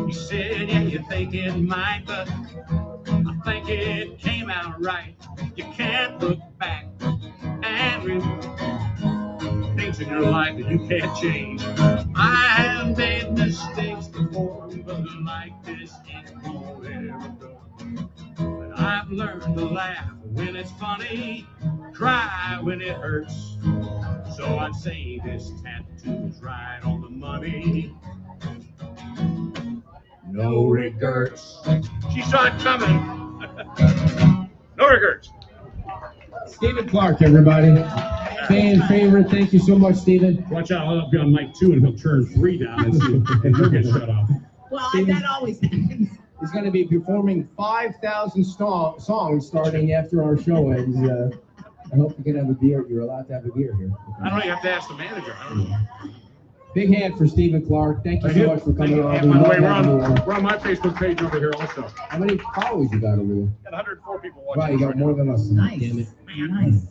Speaker 3: He said, yeah, you think it might, but I think it came out right. You can't look back and remember things in your life that you can't change. I have made mistakes before, but like this it won't ever go. But I've learned to laugh when it's funny, cry when it hurts. So I'd say this tattoo's right on the money. No regrets. She saw it coming. No regrets.
Speaker 4: Stephen Clark, everybody. Fan favorite. Thank you so much, Stephen.
Speaker 3: Watch out, I'll be on mic 2 and he'll turn 3 down and he'll get shut off.
Speaker 5: Well, that always happens.
Speaker 4: He's going to be performing 5,000 songs starting after our show ends. I hope you can have a beer. You're allowed to have a beer here.
Speaker 3: I don't know, you have to ask the manager. I don't know.
Speaker 4: Big hand for Stephen Clark. Thank you so much for coming on.
Speaker 3: And by the way, we're on my Facebook page over here also.
Speaker 4: How many followers you got over there?
Speaker 3: Got 104 people watching.
Speaker 4: Wow, you got more than us.
Speaker 5: Nice.
Speaker 4: Damn it.
Speaker 5: Nice.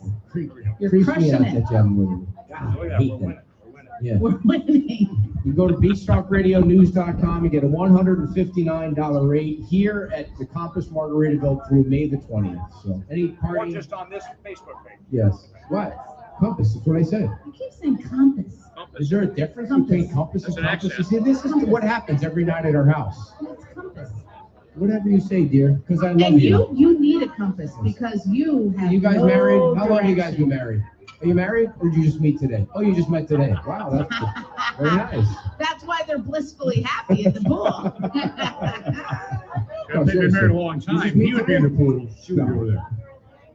Speaker 5: You're
Speaker 4: Creeps me
Speaker 5: crushing
Speaker 4: out
Speaker 5: it.
Speaker 4: that you haven't more than
Speaker 3: God, look at that,
Speaker 4: hate
Speaker 3: we're
Speaker 4: that.
Speaker 3: winning. We're winning.
Speaker 4: Yeah.
Speaker 5: We're winning.
Speaker 4: You go to beachtalkradionews.com and get a $159 rate here at the Compass Margaritaville through May the 20th. So any
Speaker 3: Or
Speaker 4: party?
Speaker 3: just on this Facebook page.
Speaker 4: Yes. What? Compass, that's what I said.
Speaker 5: You keep saying compass.
Speaker 4: Is there a difference between compass and
Speaker 3: That's an
Speaker 4: compass? You
Speaker 3: accent.
Speaker 4: see, this is what happens every night at our house.
Speaker 5: It's compass.
Speaker 4: Whatever you say, dear, because I love
Speaker 5: And
Speaker 4: you.
Speaker 5: you need a compass because you have
Speaker 4: You guys
Speaker 5: no
Speaker 4: married? How long have you guys
Speaker 5: direction.
Speaker 4: been married? Are you married or did you just meet today? Oh, you just met today. Wow, that's very nice.
Speaker 5: That's why they're blissfully happy at the pool.
Speaker 3: If they've been married a long time, he would be in the pool, she would be over there.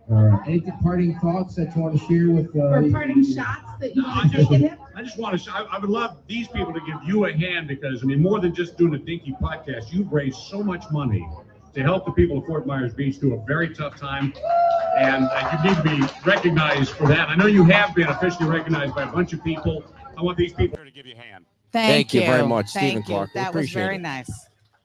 Speaker 4: All right. Any parting thoughts that you want to share with?
Speaker 5: Or parting shots that you
Speaker 3: No,
Speaker 5: want to take at him?
Speaker 3: I just want to. I would love these people to give you a hand because I mean, more than just doing a dinky podcast, you've raised so much money to help the people of Fort Myers Beach through a very tough time, and you need to be recognized for that. I know you have been officially recognized by a bunch of people. I want these people to give you a hand.
Speaker 6: Thank you
Speaker 7: very much,
Speaker 6: Thank
Speaker 7: Stephen
Speaker 6: you.
Speaker 7: Clark. We
Speaker 6: That was
Speaker 7: appreciate
Speaker 6: very
Speaker 7: it.
Speaker 6: nice.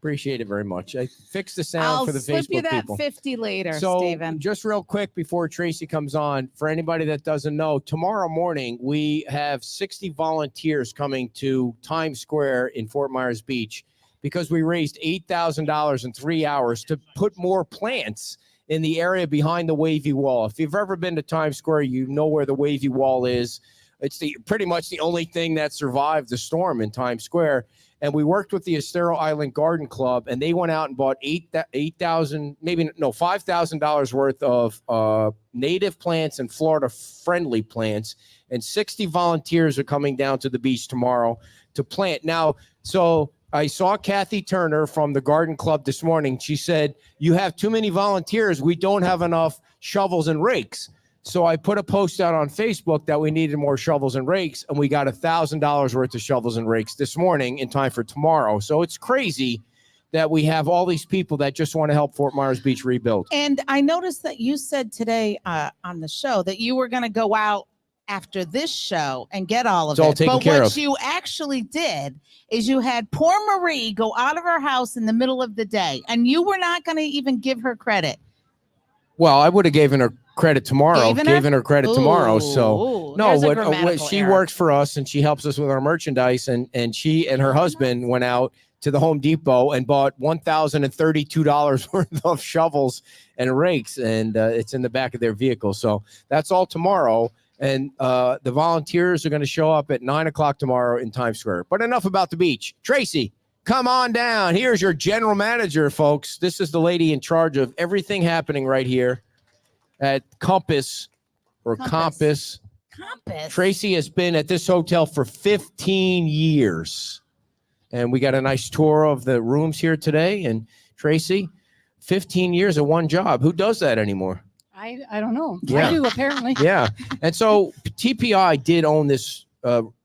Speaker 6: Appreciate it very much. I fixed the sound
Speaker 7: I'll
Speaker 6: for the
Speaker 7: slip you
Speaker 6: Facebook
Speaker 7: that
Speaker 6: people.
Speaker 7: 50 later,
Speaker 6: So
Speaker 7: Stephen.
Speaker 6: just real quick before Tracy comes on, for anybody that doesn't know, tomorrow morning we have 60 volunteers coming to Times Square in Fort Myers Beach because we raised $8,000 in 3 hours to put more plants in the area behind the wavy wall. If you've ever been to Times Square, you know where the wavy wall is. It's pretty much the only thing that survived the storm in Times Square. And we worked with the Estero Island Garden Club, and they went out and bought $5,000 worth of native plants and Florida-friendly plants. And 60 volunteers are coming down to the beach tomorrow to plant. Now, so I saw Kathy Turner from the Garden Club this morning. She said, "You have too many volunteers. We don't have enough shovels and rakes." So I put a post out on Facebook that we needed more shovels and rakes, and we got $1,000 worth of shovels and rakes this morning in time for tomorrow. So it's crazy that we have all these people that just want to help Fort Myers Beach rebuild.
Speaker 7: And I noticed that you said today on the show that you were going to go out after this show and get all of
Speaker 6: It's all
Speaker 7: it.
Speaker 6: taken
Speaker 7: But
Speaker 6: care
Speaker 7: what
Speaker 6: of.
Speaker 7: you actually did is you had poor Marie go out of her house in the middle of the day, and you were not going to even give her credit.
Speaker 6: Well, I would have given her credit tomorrow.
Speaker 7: Given her?
Speaker 6: Credit tomorrow. So
Speaker 7: Ooh,
Speaker 6: no,
Speaker 7: there's a
Speaker 6: what
Speaker 7: grammatical
Speaker 6: she
Speaker 7: error.
Speaker 6: works for us and she helps us with our merchandise. And she and her husband went out to the Home Depot and bought $1,032 worth of shovels and rakes, and it's in the back of their vehicle. So that's all tomorrow. And the volunteers are going to show up at 9:00 tomorrow in Times Square. But enough about the beach. Tracy, come on down. Here's your general manager, folks. This is the lady in charge of everything happening right here at Compass.
Speaker 7: Compass.
Speaker 6: Tracy has been at this hotel for 15 years. And we got a nice tour of the rooms here today. And Tracy, 15 years of one job. Who does that anymore?
Speaker 8: I don't know.
Speaker 6: Yeah.
Speaker 8: I do, apparently.
Speaker 6: Yeah. And so TPI did own this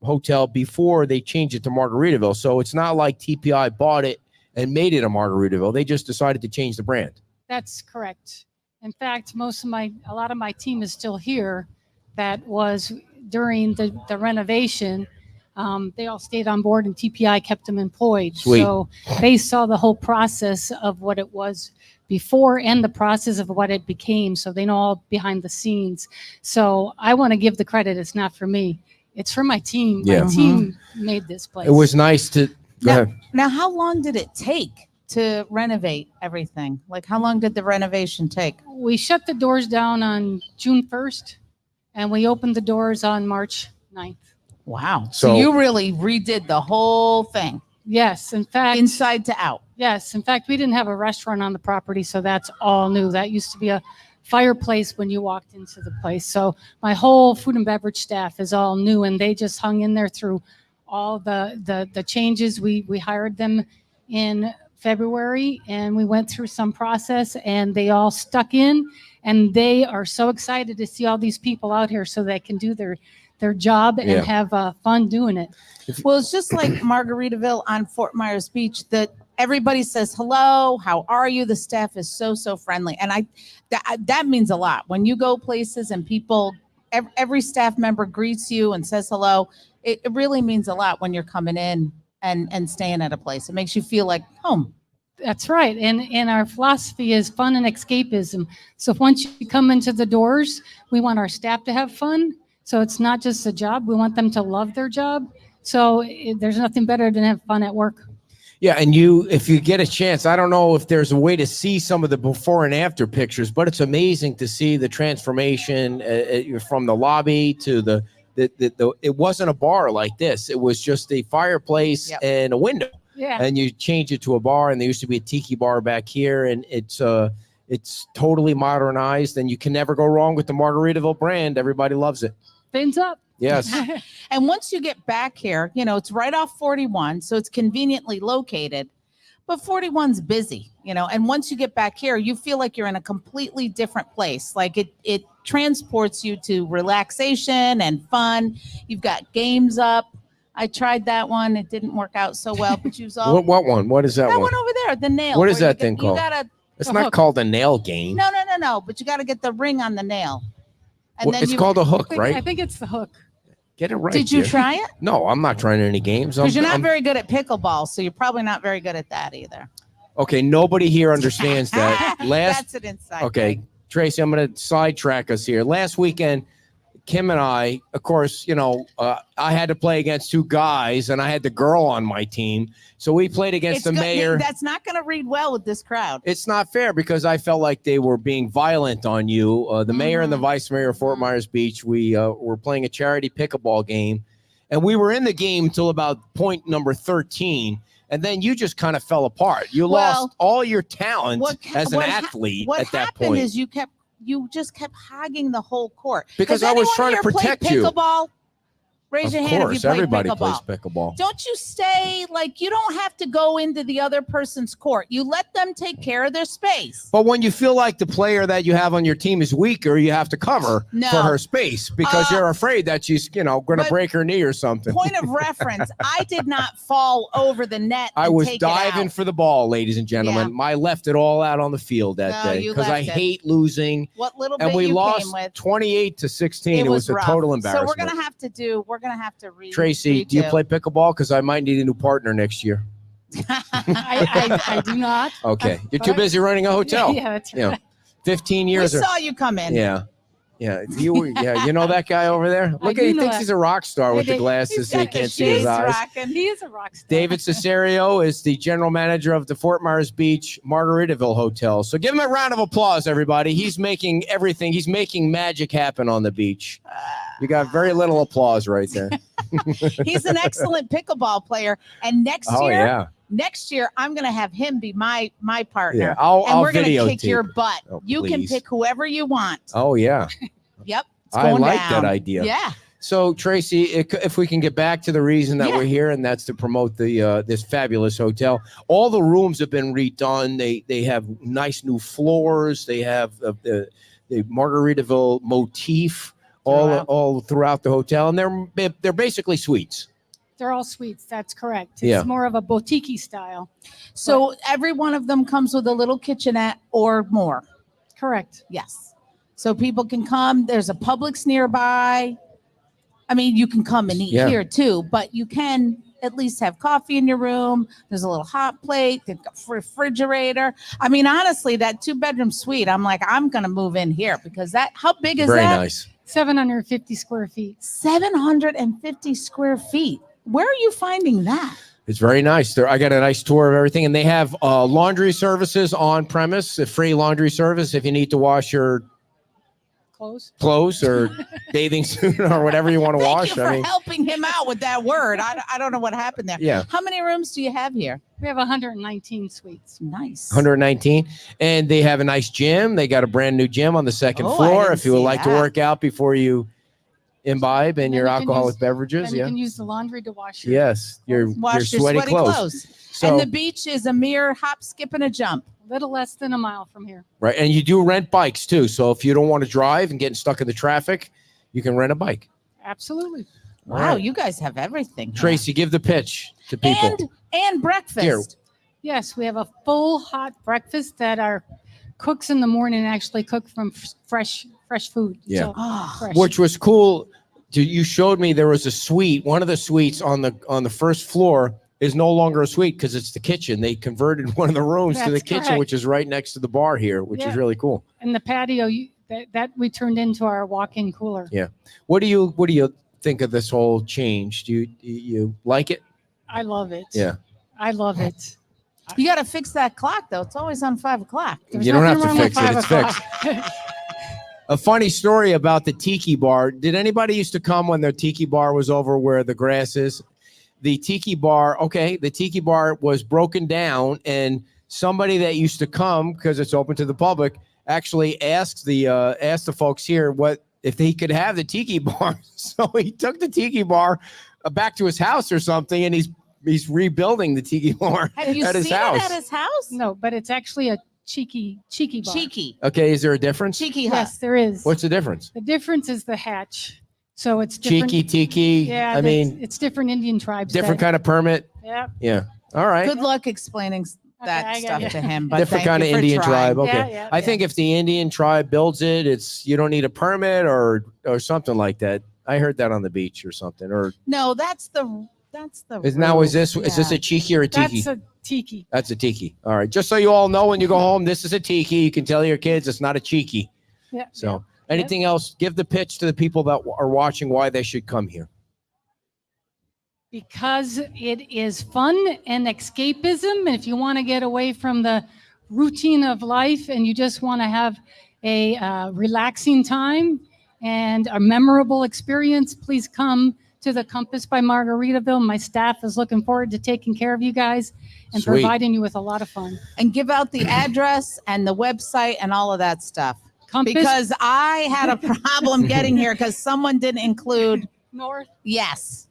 Speaker 6: hotel before they changed it to Margaritaville. So it's not like TPI bought it and made it a Margaritaville. They just decided to change the brand.
Speaker 8: That's correct. In fact, a lot of my team is still here. That was during the renovation. They all stayed on board and TPI kept them employed.
Speaker 6: Sweet.
Speaker 8: So they saw the whole process of what it was before and the process of what it became. So they know all behind the scenes. So I want to give the credit. It's not for me. It's for my team.
Speaker 6: Yeah.
Speaker 8: My team made this place.
Speaker 6: It was nice to go ahead.
Speaker 7: Now, how long did it take to renovate everything? Like, how long did the renovation take?
Speaker 8: We shut the doors down on June 1st, and we opened the doors on March 9th.
Speaker 7: Wow.
Speaker 6: So-
Speaker 7: So you really redid the whole thing,
Speaker 8: Yes, in fact,
Speaker 7: inside to out.
Speaker 8: yes, in fact, we didn't have a restaurant on the property, so that's all new. That used to be a fireplace when you walked into the place. So my whole food and beverage staff is all new, and they just hung in there through all the changes. We hired them in February, and we went through some process, and they all stuck in, and they are so excited to see all these people out here so they can do their job and
Speaker 6: Yeah.
Speaker 8: have fun doing it.
Speaker 7: Well, it's just like Margaritaville on Fort Myers Beach that everybody says, hello, how are you? The staff is so friendly. And that means a lot. When you go places and people, every staff member greets you and says hello, it really means a lot when you're coming in and staying at a place. It makes you feel like home.
Speaker 8: That's right. And our philosophy is fun and escapism. So once you come into the doors, we want our staff to have fun. So it's not just a job. We want them to love their job. So there's nothing better than have fun at work.
Speaker 6: Yeah, and if you get a chance, I don't know if there's a way to see some of the before and after pictures, but it's amazing to see the transformation from the lobby to the it wasn't a bar like this. It was just a fireplace
Speaker 7: Yep.
Speaker 6: and a window.
Speaker 8: Yeah.
Speaker 6: And you change it to a bar, and there used to be a tiki bar back here, and it's totally modernized, and you can never go wrong with the Margaritaville brand. Everybody loves it.
Speaker 8: Fins up.
Speaker 6: Yes.
Speaker 7: And once you get back here, it's right off 41, so it's conveniently located. But 41's busy, and once you get back here, you feel like you're in a completely different place. Like it transports you to relaxation and fun. You've got games up. I tried that one. It didn't work out so well, but you was all
Speaker 6: What one? What is that
Speaker 7: that
Speaker 6: one?
Speaker 7: one over there, the nail.
Speaker 6: What is
Speaker 7: where
Speaker 6: that thing called?
Speaker 7: You gotta
Speaker 6: It's
Speaker 8: The
Speaker 6: not
Speaker 8: hook.
Speaker 6: called a nail game.
Speaker 7: no, but you gotta get the ring on the nail. And
Speaker 6: Well, it's called a hook,
Speaker 8: I
Speaker 6: right?
Speaker 8: think it's the hook.
Speaker 6: Get it right.
Speaker 7: Did you
Speaker 6: dear.
Speaker 7: try it?
Speaker 6: No, I'm not trying any games.
Speaker 7: Because you're not
Speaker 6: I'm-
Speaker 7: very good at pickleball, so you're probably not very good at that either.
Speaker 6: Okay, nobody here understands that.
Speaker 7: That's an inside.
Speaker 6: Okay,
Speaker 7: thing.
Speaker 6: Tracy, I'm going to sidetrack us here. Last weekend, Kim and I, of course, I had to play against two guys, and I had the girl on my team. So we played against the mayor.
Speaker 7: That's not going to read well with this crowd.
Speaker 6: It's not fair because I felt like they were being violent on you. The mayor and the vice mayor of Fort Myers Beach, we were playing a charity pickleball game, and we were in the game until about point number 13. And then you just kind of fell apart. You lost all your talent as an athlete at that point.
Speaker 7: What happened is you just kept hogging the whole court.
Speaker 6: Because I was trying to protect you.
Speaker 7: Pickleball? Raise your hand if you play
Speaker 6: everybody
Speaker 7: pickleball.
Speaker 6: plays pickleball.
Speaker 7: Don't you stay, you don't have to go into the other person's court. You let them take care of their space.
Speaker 6: But when you feel like the player that you have on your team is weaker, you have to cover for her space because you're afraid that she's, going to break her knee or something.
Speaker 7: Point of reference, I did not fall over the net.
Speaker 6: I was diving for the ball, ladies and gentlemen. I left it all out on the field that day because I hate losing.
Speaker 7: What little bit
Speaker 6: and we
Speaker 7: you
Speaker 6: lost
Speaker 7: came with,
Speaker 6: 28-16. It was a
Speaker 7: rough.
Speaker 6: total embarrassment.
Speaker 7: So we're gonna have to read.
Speaker 6: Tracy, do you play pickleball? Because I might need a new partner next year.
Speaker 8: I do not.
Speaker 6: Okay, you're too busy running a hotel.
Speaker 8: Yeah, that's right.
Speaker 6: 15 years.
Speaker 7: We saw you come in.
Speaker 6: Yeah. You know that guy over there? Look at he thinks he's a rock star with the glasses so you can't see his eyes.
Speaker 8: He is a rock star.
Speaker 6: David Cesario is the general manager of the Fort Myers Beach Margaritaville Hotel. So give him a round of applause, everybody. He's making magic happen on the beach. You got very little applause right there.
Speaker 7: He's an excellent pickleball player. And next year, I'm going to have him be my partner.
Speaker 6: Yeah, I'll
Speaker 7: we're going to kick
Speaker 6: videotape.
Speaker 7: your butt.
Speaker 6: Oh,
Speaker 7: you can
Speaker 6: please.
Speaker 7: pick whoever you want.
Speaker 6: Oh, yeah.
Speaker 7: Yep.
Speaker 6: I like
Speaker 7: down.
Speaker 6: that idea.
Speaker 7: Yeah.
Speaker 6: So, Tracy, if we can get back to the reason that we're here, and that's to promote the this fabulous hotel. All the rooms have been redone. They have nice new floors. They have the Margaritaville motif all throughout the hotel, and they're basically suites.
Speaker 8: They're all suites. That's correct. It's more of a boutique style.
Speaker 7: So every one of them comes with a little kitchenette or more.
Speaker 8: Correct.
Speaker 7: Yes. So people can come. There's a Publix nearby. I mean, you can come and eat here too, but you can at least have coffee in your room. There's a little hot plate, the refrigerator. I mean, honestly, that 2-bedroom suite, I'm like, I'm going to move in here because how big is that?
Speaker 6: Very nice.
Speaker 8: 750 square feet.
Speaker 7: 750 square feet. Where are you finding that?
Speaker 6: It's very nice. I got a nice tour of everything, and they have laundry services on premise, a free laundry service if you need to wash your clothes or bathing suit or whatever you want to wash.
Speaker 7: Thank you for helping him out with that word. I don't know what happened there.
Speaker 6: Yeah.
Speaker 7: How many rooms do you have here?
Speaker 8: We have 119 suites.
Speaker 7: Nice.
Speaker 6: 119, and they have a nice gym. They got a brand new gym on the second floor if you would like to work out before you imbibe in your alcoholic beverages.
Speaker 8: You can use the laundry to wash your
Speaker 6: your sweaty clothes. So,
Speaker 7: and the beach is a mere hop, skip, and a jump.
Speaker 8: A little less than a mile from here.
Speaker 6: Right, and you do rent bikes too. So if you don't want to drive and getting stuck in the traffic, you can rent a bike.
Speaker 8: Absolutely.
Speaker 7: Wow, you guys have everything.
Speaker 6: Tracy, give the pitch to people.
Speaker 7: And breakfast.
Speaker 6: Here.
Speaker 8: Yes, we have a full hot breakfast that our cooks in the morning actually cook from fresh food.
Speaker 6: Yeah.
Speaker 8: So, fresh.
Speaker 6: Which was cool. You showed me there was a suite. One of the suites on the first floor is no longer a suite because it's the kitchen. They converted one of the rooms to the kitchen, which is right next to the bar here, which is really cool.
Speaker 8: And the patio that we turned into our walk-in cooler.
Speaker 6: Yeah. What do you think of this whole change? Do you like it?
Speaker 8: I love it.
Speaker 6: Yeah.
Speaker 8: I love it.
Speaker 7: You got to fix that clock though. It's always on 5 o'clock.
Speaker 6: You don't have to fix it. It's fixed. A funny story about the tiki bar. Did anybody used to come when the tiki bar was over where the grass is? The tiki bar was broken down, and somebody that used to come because it's open to the public actually asked the folks here what if they could have the tiki bar. So he took the tiki bar back to his house or something, and he's rebuilding the tiki bar
Speaker 7: Have you
Speaker 6: at his
Speaker 7: seen
Speaker 6: house.
Speaker 7: it at his house?
Speaker 8: No, but it's actually a cheeky bar.
Speaker 7: Cheeky.
Speaker 6: Okay, is there a difference?
Speaker 7: Cheeky hut.
Speaker 8: Yes, there is.
Speaker 6: What's the difference?
Speaker 8: The difference is the hatch. So it's different.
Speaker 6: Cheeky, tiki.
Speaker 8: Yeah,
Speaker 6: I mean,
Speaker 8: it's different Indian tribes.
Speaker 6: different kind of permit.
Speaker 8: Yeah.
Speaker 6: Yeah. All right.
Speaker 7: Good luck explaining that
Speaker 8: I
Speaker 7: stuff
Speaker 8: got
Speaker 7: to him. But
Speaker 6: Different
Speaker 7: thank
Speaker 6: kind of
Speaker 7: you for
Speaker 6: Indian
Speaker 7: trying.
Speaker 6: tribe. Okay.
Speaker 8: Yeah,
Speaker 6: I think if the Indian tribe builds it, you don't need a permit or something like that. I heard that on the beach or something. Or
Speaker 7: No, that's the That's the.
Speaker 6: Is now is
Speaker 7: roof,
Speaker 6: this
Speaker 7: yeah.
Speaker 6: a cheeky or a tiki?
Speaker 8: That's a tiki.
Speaker 6: That's a tiki. All right. Just so you all know, when you go home, this is a tiki. You can tell your kids it's not a cheeky.
Speaker 8: Yeah.
Speaker 6: So, anything else? Give the pitch to the people that are watching why they should come here.
Speaker 8: Because it is fun and escapism. And if you want to get away from the routine of life and you just want to have a relaxing time and a memorable experience, please come to the Compass by Margaritaville. My staff is looking forward to taking care of you guys and
Speaker 6: Sweet.
Speaker 8: providing you with a lot of fun.
Speaker 7: And give out the address and the website and all of that stuff.
Speaker 8: Compass
Speaker 7: Because I had a problem getting here because someone didn't include.
Speaker 8: North.
Speaker 7: Yes.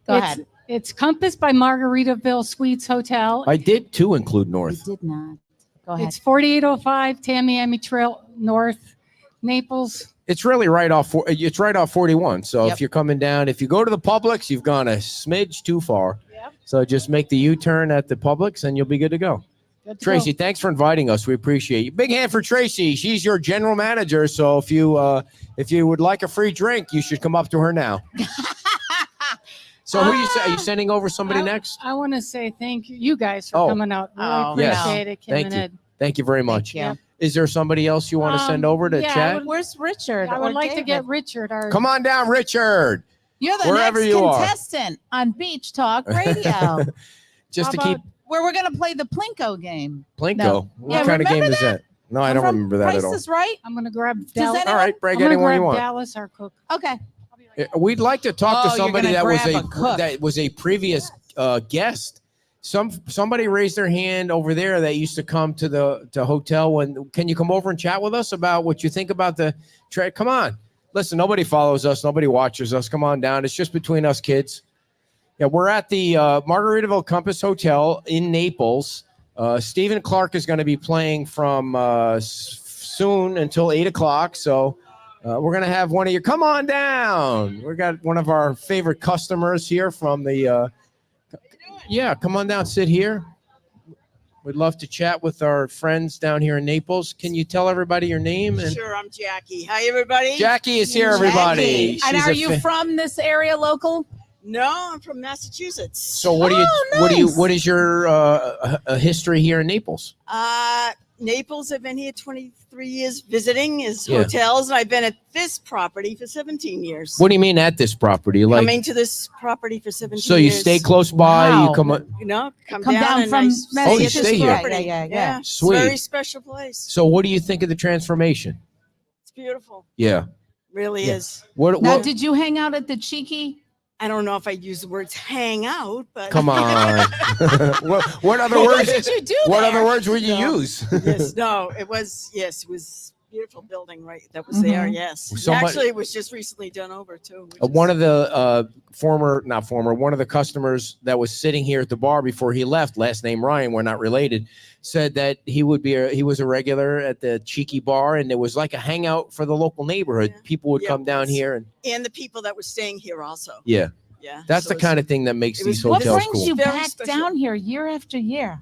Speaker 7: Go ahead.
Speaker 8: It's Compass by Margaritaville Suites Hotel.
Speaker 6: I did too include
Speaker 7: You
Speaker 6: North.
Speaker 7: did not. Go ahead.
Speaker 8: It's 4805 Tamiami Trail North, Naples.
Speaker 6: It's really right off. It's right off 41. So
Speaker 7: Yep.
Speaker 6: if you're coming down, if you go to the Publix, you've gone a smidge too far.
Speaker 8: Yep.
Speaker 6: So just make the U-turn at the Publix, and you'll be good to go.
Speaker 8: Good to
Speaker 6: Tracy,
Speaker 8: go.
Speaker 6: thanks for inviting us. We appreciate you. Big hand for Tracy. She's your general manager. So if you would like a free drink, you should come up to her now. So who are you sending over somebody next?
Speaker 8: I want to say thank you guys for
Speaker 6: Oh.
Speaker 8: coming out. Really
Speaker 7: Oh,
Speaker 6: yes.
Speaker 8: appreciate it, Kim
Speaker 6: Thank
Speaker 8: and
Speaker 6: you.
Speaker 8: Ed.
Speaker 6: Thank you very much.
Speaker 7: Thank you.
Speaker 6: Is there somebody else you want to send over to
Speaker 8: yeah, I
Speaker 6: chat?
Speaker 8: would-
Speaker 7: Where's Richard?
Speaker 8: I
Speaker 7: or
Speaker 8: would like to
Speaker 7: David?
Speaker 8: get Richard. Our
Speaker 6: Come on down, Richard.
Speaker 7: You're the
Speaker 6: wherever
Speaker 7: next
Speaker 6: you are.
Speaker 7: contestant on Beach Talk Radio,
Speaker 6: Just to
Speaker 8: How
Speaker 6: keep
Speaker 8: about-
Speaker 7: where we're going to play the Plinko game.
Speaker 6: Plinko.
Speaker 7: No.
Speaker 6: What
Speaker 7: Yeah,
Speaker 6: kind of game
Speaker 7: remember
Speaker 6: is that? No, I don't
Speaker 7: From
Speaker 6: remember that
Speaker 7: Price
Speaker 6: at all.
Speaker 7: is Right?
Speaker 8: I'm going to grab
Speaker 7: Does
Speaker 8: Dallas.
Speaker 7: that-
Speaker 6: All right, break
Speaker 8: I'm gonna
Speaker 6: anyone
Speaker 8: grab
Speaker 6: you want.
Speaker 8: Dallas, our cook.
Speaker 7: Okay.
Speaker 6: We'd like to talk to
Speaker 7: Oh, you're
Speaker 6: somebody
Speaker 7: gonna
Speaker 6: that was
Speaker 7: grab a cook.
Speaker 6: a previous guest. Somebody raised their hand over there that used to come to the hotel. Can you come over and chat with us about what you think about the trade? Come on, listen. Nobody follows us. Nobody watches us. Come on down. It's just between us kids. Yeah, we're at the Margaritaville Compass Hotel in Naples. Stephen Clark is going to be playing from soon until 8:00. So. We're going to have one of you. Come on down. We got one of our favorite customers here from the. Yeah, come on down. Sit here. We'd love to chat with our friends down here in Naples. Can you tell everybody your name? And
Speaker 9: Sure, I'm Jackie. Hi, everybody.
Speaker 6: Jackie is here, everybody.
Speaker 7: Jackie. And
Speaker 6: She's
Speaker 7: are
Speaker 6: a
Speaker 7: you from this area local?
Speaker 9: No, I'm from Massachusetts.
Speaker 6: So what do you
Speaker 7: nice.
Speaker 6: what is your history here in Naples?
Speaker 9: Naples, I've been here 23 years visiting as
Speaker 6: Yeah.
Speaker 9: hotels, and I've been at this property for 17 years.
Speaker 6: What do you mean at this property? Like,
Speaker 9: Coming to this property for 17
Speaker 6: so you
Speaker 9: years.
Speaker 6: stay close by.
Speaker 7: Wow.
Speaker 6: You come.
Speaker 9: You know, come
Speaker 7: Come down
Speaker 9: and
Speaker 7: from
Speaker 9: nice
Speaker 6: Oh, you
Speaker 7: Massachusetts.
Speaker 6: stay here.
Speaker 9: property.
Speaker 7: Yeah.
Speaker 9: It's
Speaker 6: Sweet.
Speaker 9: a very special place.
Speaker 6: So what do you think of the transformation?
Speaker 9: It's beautiful.
Speaker 6: Yeah.
Speaker 9: Really
Speaker 6: Yeah.
Speaker 9: is.
Speaker 6: What?
Speaker 7: Now,
Speaker 6: what
Speaker 7: did you hang out at the Cheeky?
Speaker 9: I don't know if I'd use the words hang out, but
Speaker 6: come on. what other
Speaker 7: What
Speaker 6: words?
Speaker 7: did you do
Speaker 6: What
Speaker 7: there?
Speaker 6: other words would you
Speaker 9: No.
Speaker 6: use?
Speaker 9: yes, no, it was beautiful building right that was there. Yes,
Speaker 6: Somebody-
Speaker 9: actually, it was just recently done over too.
Speaker 6: One of the one of the customers that was sitting here at the bar before he left, last name Ryan, we're not related, said that he was a regular at the Cheeky Bar, and it was like a hangout for the local neighborhood.
Speaker 9: Yeah.
Speaker 6: People would
Speaker 9: Yeah,
Speaker 6: come down
Speaker 9: it's-
Speaker 6: here, and
Speaker 9: the people that were staying here also.
Speaker 6: yeah,
Speaker 9: Yeah,
Speaker 6: that's
Speaker 9: so
Speaker 6: the
Speaker 9: it's-
Speaker 6: kind of thing that makes
Speaker 9: it was
Speaker 6: these
Speaker 7: What
Speaker 6: hotels
Speaker 7: brings
Speaker 6: cool.
Speaker 7: you
Speaker 9: Very
Speaker 7: back
Speaker 9: special.
Speaker 7: down here year after year?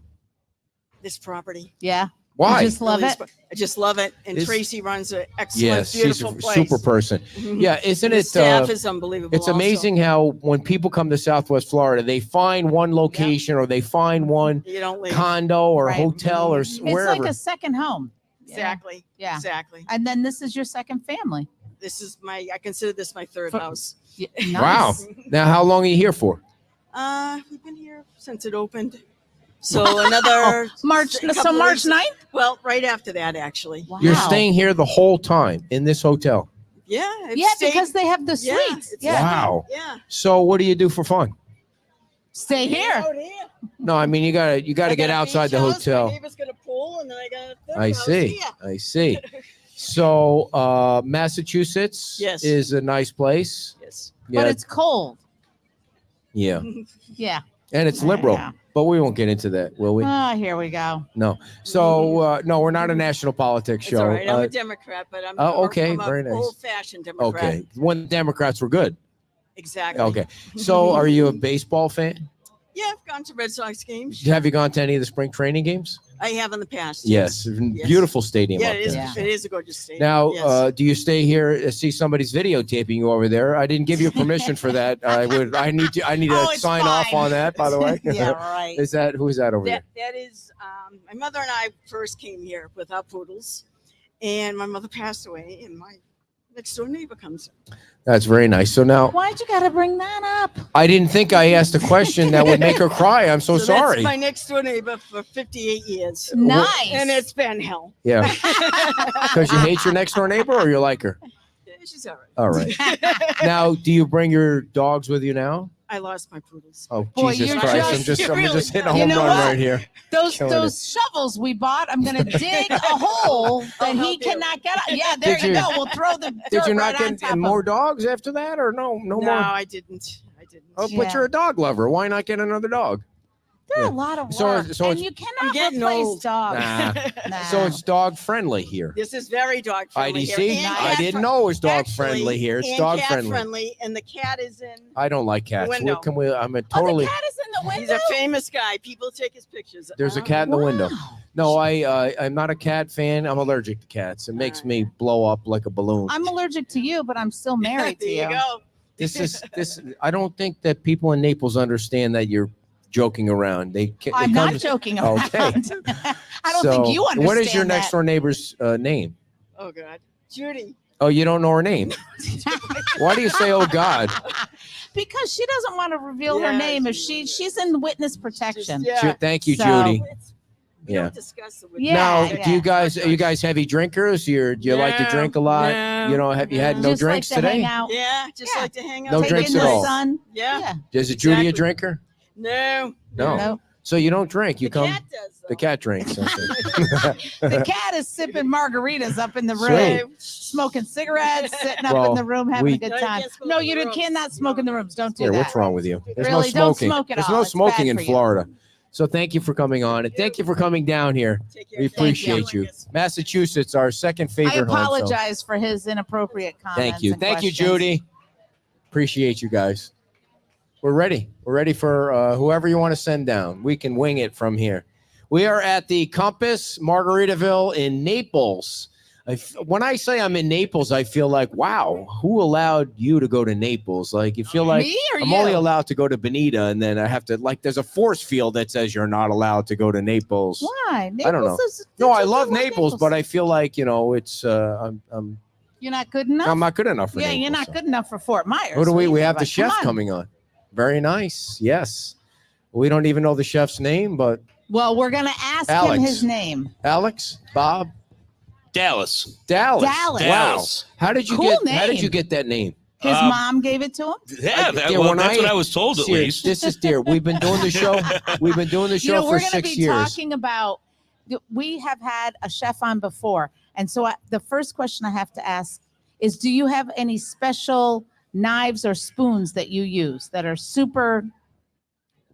Speaker 9: this property.
Speaker 7: Yeah.
Speaker 6: Why?
Speaker 7: You just love
Speaker 9: Really
Speaker 7: it.
Speaker 9: spe- I just love it, and
Speaker 6: It's-
Speaker 9: Tracy runs an excellent,
Speaker 6: Yes, she's
Speaker 9: beautiful
Speaker 6: a
Speaker 9: place.
Speaker 6: super person.
Speaker 9: Mhm.
Speaker 6: Yeah, isn't
Speaker 9: The
Speaker 6: it?
Speaker 9: staff is unbelievable.
Speaker 6: It's
Speaker 9: also.
Speaker 6: amazing how when people come to Southwest Florida, they find one location or they find one
Speaker 9: You don't leave.
Speaker 6: condo or
Speaker 7: Right.
Speaker 6: hotel or
Speaker 9: It's
Speaker 7: It's
Speaker 6: wherever.
Speaker 7: like a second home.
Speaker 9: Exactly.
Speaker 7: Yeah.
Speaker 9: Exactly.
Speaker 7: And then this is your second family.
Speaker 9: This is I consider this my third house.
Speaker 7: Yeah,
Speaker 6: Wow.
Speaker 7: nice.
Speaker 6: Now, how long are you here for?
Speaker 9: We've been here since it opened. So another
Speaker 7: March.
Speaker 9: couple
Speaker 7: So March
Speaker 9: weeks-
Speaker 7: 9th?
Speaker 9: Well, right after that, actually.
Speaker 7: Wow.
Speaker 6: You're staying here the whole time in this hotel.
Speaker 9: Yeah. I've
Speaker 7: Yeah,
Speaker 9: stayed-
Speaker 7: because they have the
Speaker 9: Yeah,
Speaker 7: suites.
Speaker 9: it's-
Speaker 7: Yeah.
Speaker 6: Wow.
Speaker 9: Yeah.
Speaker 6: So, what do you do for fun?
Speaker 7: Stay here.
Speaker 9: Out here.
Speaker 6: No, I mean you gotta
Speaker 9: I
Speaker 6: get
Speaker 9: got a
Speaker 6: outside the
Speaker 9: beach house,
Speaker 6: hotel.
Speaker 9: My neighbor's got a pool, and then I got a third
Speaker 6: I
Speaker 9: house
Speaker 6: see.
Speaker 9: here.
Speaker 6: I see. So, Massachusetts
Speaker 9: Yes.
Speaker 6: is a nice place.
Speaker 9: Yes.
Speaker 6: Yeah,
Speaker 7: But it's cold.
Speaker 6: yeah,
Speaker 7: Yeah.
Speaker 6: and it's liberal.
Speaker 7: Yeah.
Speaker 6: But we won't get into that, will we?
Speaker 7: Ah, here we go.
Speaker 6: No. So, no, we're not a national politics
Speaker 9: It's
Speaker 6: show.
Speaker 9: all right. I'm
Speaker 6: Uh,
Speaker 9: a Democrat, but I'm
Speaker 6: okay,
Speaker 9: I'm a
Speaker 6: very nice.
Speaker 9: old-fashioned Democrat.
Speaker 6: okay, when Democrats were good.
Speaker 9: Exactly.
Speaker 6: Okay. So, are you a baseball fan?
Speaker 9: Yeah, I've gone to Red Sox games.
Speaker 6: Have you gone to any of the spring training games?
Speaker 9: I have in the past.
Speaker 6: Yes, beautiful stadium
Speaker 9: Yeah,
Speaker 6: up
Speaker 9: it is.
Speaker 6: there.
Speaker 7: Yeah.
Speaker 9: It is a gorgeous stadium.
Speaker 6: Now,
Speaker 9: yes.
Speaker 6: do you stay here to see somebody's videotaping you over there? I didn't give you permission for that. I need to
Speaker 9: Oh,
Speaker 6: to
Speaker 9: it's
Speaker 6: sign off
Speaker 9: fine.
Speaker 6: on that, by the way.
Speaker 9: Yeah, right.
Speaker 6: Who is that over there?
Speaker 9: That is my mother and I first came here with our poodles, and my mother passed away, and my next door neighbor comes in.
Speaker 6: That's very nice. So now,
Speaker 7: Why'd you gotta bring that up?
Speaker 6: I didn't think I asked a question that would make her cry. I'm so sorry.
Speaker 9: That's my next door neighbor for 58 years.
Speaker 7: Nice.
Speaker 9: And it's been hell.
Speaker 6: Yeah. Because you hate your next door neighbor or you like her?
Speaker 9: Yeah, she's all right.
Speaker 6: All right. Now, do you bring your dogs with you now?
Speaker 9: I lost my poodles.
Speaker 6: Oh,
Speaker 7: Boy,
Speaker 6: Jesus
Speaker 7: you're
Speaker 6: Christ.
Speaker 7: just-
Speaker 6: I'm
Speaker 9: really-
Speaker 6: just hitting a
Speaker 7: You
Speaker 6: home
Speaker 7: know
Speaker 6: run
Speaker 7: what?
Speaker 6: right here.
Speaker 7: Those
Speaker 6: Killing
Speaker 7: shovels we bought, I'm gonna dig a hole that
Speaker 9: I'll
Speaker 7: he
Speaker 9: help you.
Speaker 7: cannot get out. Yeah, there
Speaker 6: Did
Speaker 7: you
Speaker 6: you-
Speaker 7: go. We'll throw the
Speaker 6: Did
Speaker 7: dirt
Speaker 6: you not
Speaker 7: right on
Speaker 6: get
Speaker 7: top of
Speaker 6: more
Speaker 7: him.
Speaker 6: dogs after that or no
Speaker 9: No,
Speaker 6: more?
Speaker 9: I didn't.
Speaker 6: Oh,
Speaker 7: Yeah.
Speaker 6: but you're a dog lover. Why not get another dog?
Speaker 7: They're
Speaker 6: Yeah.
Speaker 7: a lot of
Speaker 6: So-
Speaker 7: work,
Speaker 6: so
Speaker 7: and
Speaker 6: it's-
Speaker 7: you cannot
Speaker 9: getting
Speaker 7: replace
Speaker 9: old.
Speaker 7: dogs.
Speaker 6: Nah.
Speaker 7: Nah.
Speaker 6: So it's dog friendly here.
Speaker 9: This is very dog friendly.
Speaker 6: IDC?
Speaker 9: here, and
Speaker 6: I
Speaker 9: cat
Speaker 6: didn't
Speaker 9: fri-
Speaker 6: know it was dog
Speaker 9: actually,
Speaker 6: friendly here. It's
Speaker 9: and
Speaker 6: dog
Speaker 9: cat
Speaker 6: friendly.
Speaker 9: and the cat is in.
Speaker 6: I don't like cats.
Speaker 9: Window.
Speaker 6: What can we? I'm a
Speaker 7: Oh,
Speaker 6: totally.
Speaker 7: the cat is in the
Speaker 9: He's
Speaker 7: window.
Speaker 9: a famous guy. People take his pictures.
Speaker 6: There's a cat in the window.
Speaker 7: Wow.
Speaker 6: No, I'm not a cat fan. I'm allergic to cats. It makes me blow up like a balloon.
Speaker 7: I'm allergic to you, but I'm still married to
Speaker 9: There you go.
Speaker 6: This. I don't think that people in Naples understand that you're joking around.
Speaker 7: I'm not joking around.
Speaker 6: Okay.
Speaker 7: I don't think you understand
Speaker 6: What is your
Speaker 7: that.
Speaker 6: next door neighbor's name?
Speaker 9: Oh God, Judy.
Speaker 6: Oh, you don't know her name. Why do you say, "Oh God"?
Speaker 7: Because she doesn't want to reveal her
Speaker 9: Yeah,
Speaker 7: name if she's in witness protection.
Speaker 9: Yeah.
Speaker 6: Thank you,
Speaker 7: So-
Speaker 6: Judy.
Speaker 9: We
Speaker 6: Yeah.
Speaker 9: don't discuss it with
Speaker 7: Yeah.
Speaker 6: Now,
Speaker 7: yeah.
Speaker 6: do you guys heavy drinkers? Do you like to
Speaker 9: No,
Speaker 6: drink a lot?
Speaker 9: no,
Speaker 6: You know, have you had
Speaker 9: no.
Speaker 6: no
Speaker 7: Just
Speaker 6: drinks
Speaker 7: like to
Speaker 6: today?
Speaker 7: hang out.
Speaker 9: Yeah, just
Speaker 7: Yeah.
Speaker 9: like to hang out.
Speaker 6: No
Speaker 7: Take
Speaker 6: drinks
Speaker 7: in
Speaker 6: at
Speaker 7: the
Speaker 6: all?
Speaker 7: sun.
Speaker 9: Yeah.
Speaker 6: Is it Judy a
Speaker 9: Exactly.
Speaker 6: drinker?
Speaker 9: No.
Speaker 6: No.
Speaker 7: No.
Speaker 6: So you don't drink. You
Speaker 9: The
Speaker 6: come.
Speaker 9: cat does.
Speaker 6: The
Speaker 9: though.
Speaker 6: cat drinks. Okay.
Speaker 7: The cat is sipping margaritas up in the room,
Speaker 6: Sweet.
Speaker 7: smoking cigarettes, sitting up
Speaker 6: Well,
Speaker 7: in the room having
Speaker 6: we-
Speaker 7: a good
Speaker 9: No, you
Speaker 7: time.
Speaker 9: can't smoke
Speaker 7: No,
Speaker 9: in
Speaker 7: you
Speaker 9: the rooms.
Speaker 7: cannot smoke in the rooms. Don't do
Speaker 6: Yeah,
Speaker 7: that.
Speaker 6: what's wrong with you? There's
Speaker 7: Really,
Speaker 6: no
Speaker 7: don't
Speaker 6: smoking.
Speaker 7: smoke at
Speaker 6: There's
Speaker 7: all.
Speaker 6: no
Speaker 7: It's
Speaker 6: smoking
Speaker 7: bad
Speaker 6: in
Speaker 7: for you.
Speaker 6: Florida. So thank you for coming on, and thank you for coming down here.
Speaker 9: Take care.
Speaker 6: We
Speaker 9: Thank you.
Speaker 6: appreciate you. Massachusetts, our second
Speaker 7: I
Speaker 6: favorite home. so
Speaker 7: apologize for his inappropriate comments.
Speaker 6: Thank you.
Speaker 7: and
Speaker 6: Thank you,
Speaker 7: questions.
Speaker 6: Judy. Appreciate you guys. We're ready. We're ready for whoever you want to send down. We can wing it from here. We are at the Compass Margaritaville in Naples. When I say I'm in Naples, I feel like, wow, who allowed you to go to Naples? Like, you feel like
Speaker 7: Me or
Speaker 6: I'm
Speaker 7: you?
Speaker 6: only allowed to go to Bonita, and then I have to, like, there's a force field that says you're not allowed to go to Naples.
Speaker 7: Why?
Speaker 6: I don't know.
Speaker 7: Naples is-
Speaker 6: No, I
Speaker 7: just
Speaker 6: love
Speaker 7: like
Speaker 6: Naples, but I feel like, it's I'm
Speaker 7: You're not good enough.
Speaker 6: not good enough for
Speaker 7: Yeah,
Speaker 6: Naples.
Speaker 7: you're not
Speaker 6: so.
Speaker 7: good enough for Fort Myers.
Speaker 6: Who do we?
Speaker 7: What
Speaker 6: We
Speaker 7: think
Speaker 6: have the
Speaker 7: about?
Speaker 6: chef
Speaker 7: Come on.
Speaker 6: coming on. Very nice. Yes. We don't even know the chef's name, but
Speaker 7: Well, we're gonna ask
Speaker 6: Alex.
Speaker 7: him his name.
Speaker 6: Alex, Bob,
Speaker 10: Dallas.
Speaker 6: Dallas.
Speaker 7: Dallas.
Speaker 6: Wow.
Speaker 10: Dallas.
Speaker 6: How did you
Speaker 7: Cool
Speaker 6: get? How did
Speaker 7: name.
Speaker 6: you get that name?
Speaker 7: His mom gave it to him.
Speaker 10: Yeah,
Speaker 6: Dear, when
Speaker 10: that's what I was told at
Speaker 6: Dear,
Speaker 10: least.
Speaker 6: This is dear. We've been doing the show. We've been doing the show
Speaker 7: You know, we're
Speaker 6: for
Speaker 7: going to
Speaker 6: 6
Speaker 7: be
Speaker 6: years.
Speaker 7: talking about. We have had a chef on before, and so the first question I have to ask is: do you have any special knives or spoons that you use that are super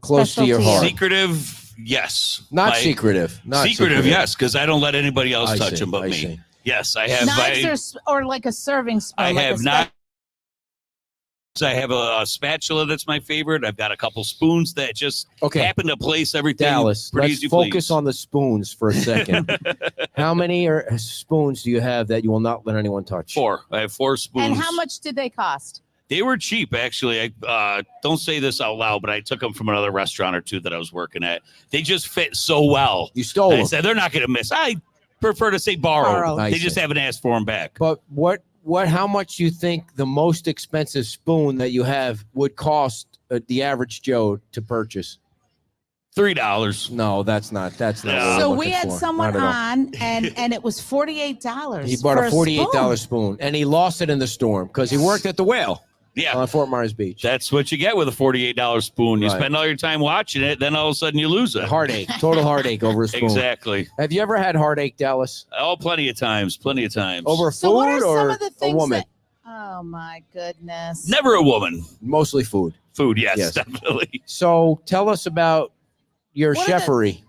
Speaker 6: Close to your
Speaker 7: special to you?
Speaker 6: heart.
Speaker 10: Secretive, yes.
Speaker 6: Not
Speaker 10: My-
Speaker 6: secretive. Not
Speaker 10: secretive, yes, because I don't let anybody else
Speaker 6: I
Speaker 10: touch
Speaker 6: see,
Speaker 10: them but
Speaker 6: I
Speaker 10: me.
Speaker 6: see.
Speaker 10: Yes, I have.
Speaker 7: knives
Speaker 10: I,
Speaker 7: or or like a serving spoon?
Speaker 10: I
Speaker 7: like a
Speaker 10: have not. I have a spatula that's my favorite. I've got a couple spoons that just
Speaker 6: Okay.
Speaker 10: happen to place everything.
Speaker 6: Dallas,
Speaker 10: pretty
Speaker 6: let's
Speaker 10: as you
Speaker 6: focus
Speaker 10: please.
Speaker 6: on the spoons for a second. How many spoons do you have that you will not let anyone touch?
Speaker 10: 4. I have 4 spoons.
Speaker 7: And how much did they cost?
Speaker 10: They were cheap, actually. I don't say this out loud, but I took them from another restaurant or two that I was working at. They just fit so well.
Speaker 6: You stole
Speaker 10: I
Speaker 6: them.
Speaker 10: said they're not going to miss. I prefer to say borrowed.
Speaker 7: Borrowed.
Speaker 6: I
Speaker 10: They just
Speaker 6: see.
Speaker 10: haven't asked for them back.
Speaker 6: But how much do you think the most expensive spoon that you have would cost the average Joe to purchase?
Speaker 10: $3.
Speaker 6: No, that's not. That's not.
Speaker 10: No.
Speaker 6: what we're
Speaker 7: So we
Speaker 6: looking
Speaker 7: had
Speaker 6: for.
Speaker 7: someone
Speaker 6: Not at all.
Speaker 7: on, and it was $48.
Speaker 6: He bought
Speaker 7: for
Speaker 6: a $48
Speaker 7: spoon.
Speaker 6: spoon, and he lost it in the storm because he worked at the Whale
Speaker 10: Yeah,
Speaker 6: on Fort Myers Beach.
Speaker 10: that's what you get with a $48 spoon. You
Speaker 6: Right.
Speaker 10: spend all your time watching it, then all of a sudden you lose it.
Speaker 6: Heartache, total heartache over a spoon.
Speaker 10: Exactly.
Speaker 6: Have you ever had heartache, Dallas?
Speaker 10: Oh, plenty of times. Plenty of times.
Speaker 6: Over
Speaker 7: So what are
Speaker 6: food
Speaker 7: some
Speaker 6: or
Speaker 7: of the
Speaker 6: a
Speaker 7: things
Speaker 6: woman?
Speaker 7: that? Oh my goodness!
Speaker 10: Never a woman.
Speaker 6: Mostly food.
Speaker 10: Food, yes,
Speaker 6: Yes.
Speaker 10: definitely.
Speaker 6: So tell us about your
Speaker 7: What are the-
Speaker 6: chefery.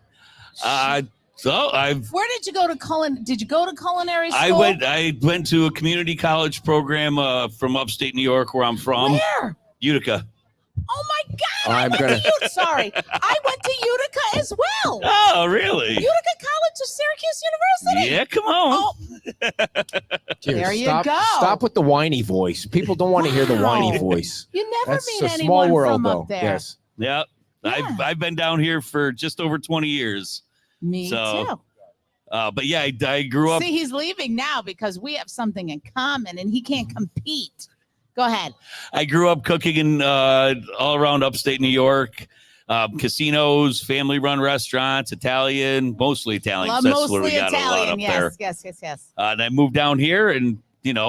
Speaker 10: So I've
Speaker 7: Where did you go to Did you go to culinary school?
Speaker 10: I went to a community college program from upstate New York, where I'm from,
Speaker 7: Where?
Speaker 10: Utica.
Speaker 7: Oh my God!
Speaker 6: I'm gonna.
Speaker 7: Sorry, I went to Utica as well.
Speaker 10: Oh, really?
Speaker 7: Utica College of Syracuse University.
Speaker 10: Yeah, come on.
Speaker 7: Oh,
Speaker 6: Dear,
Speaker 7: there you
Speaker 6: stop,
Speaker 7: go.
Speaker 6: Stop with the whiny voice. People don't want to hear the whiny
Speaker 7: Wow.
Speaker 6: voice.
Speaker 7: you never
Speaker 6: That's
Speaker 7: meet
Speaker 6: a
Speaker 7: anyone
Speaker 6: small world,
Speaker 7: from
Speaker 6: though.
Speaker 7: up there.
Speaker 6: Yes.
Speaker 10: Yeah.
Speaker 7: Yeah.
Speaker 10: I've been down here for just over 20 years.
Speaker 7: Me
Speaker 10: So,
Speaker 7: too.
Speaker 10: But yeah, I grew up.
Speaker 7: See, he's leaving now because we have something in common, and he can't compete. Go ahead.
Speaker 10: I grew up cooking in all around upstate New York, casinos, family-run restaurants, Italian, mostly Italian.
Speaker 7: Love
Speaker 10: So that's where we
Speaker 7: mostly
Speaker 10: got a lot
Speaker 7: Italian.
Speaker 10: up there.
Speaker 7: Yes.
Speaker 10: And I moved down here and,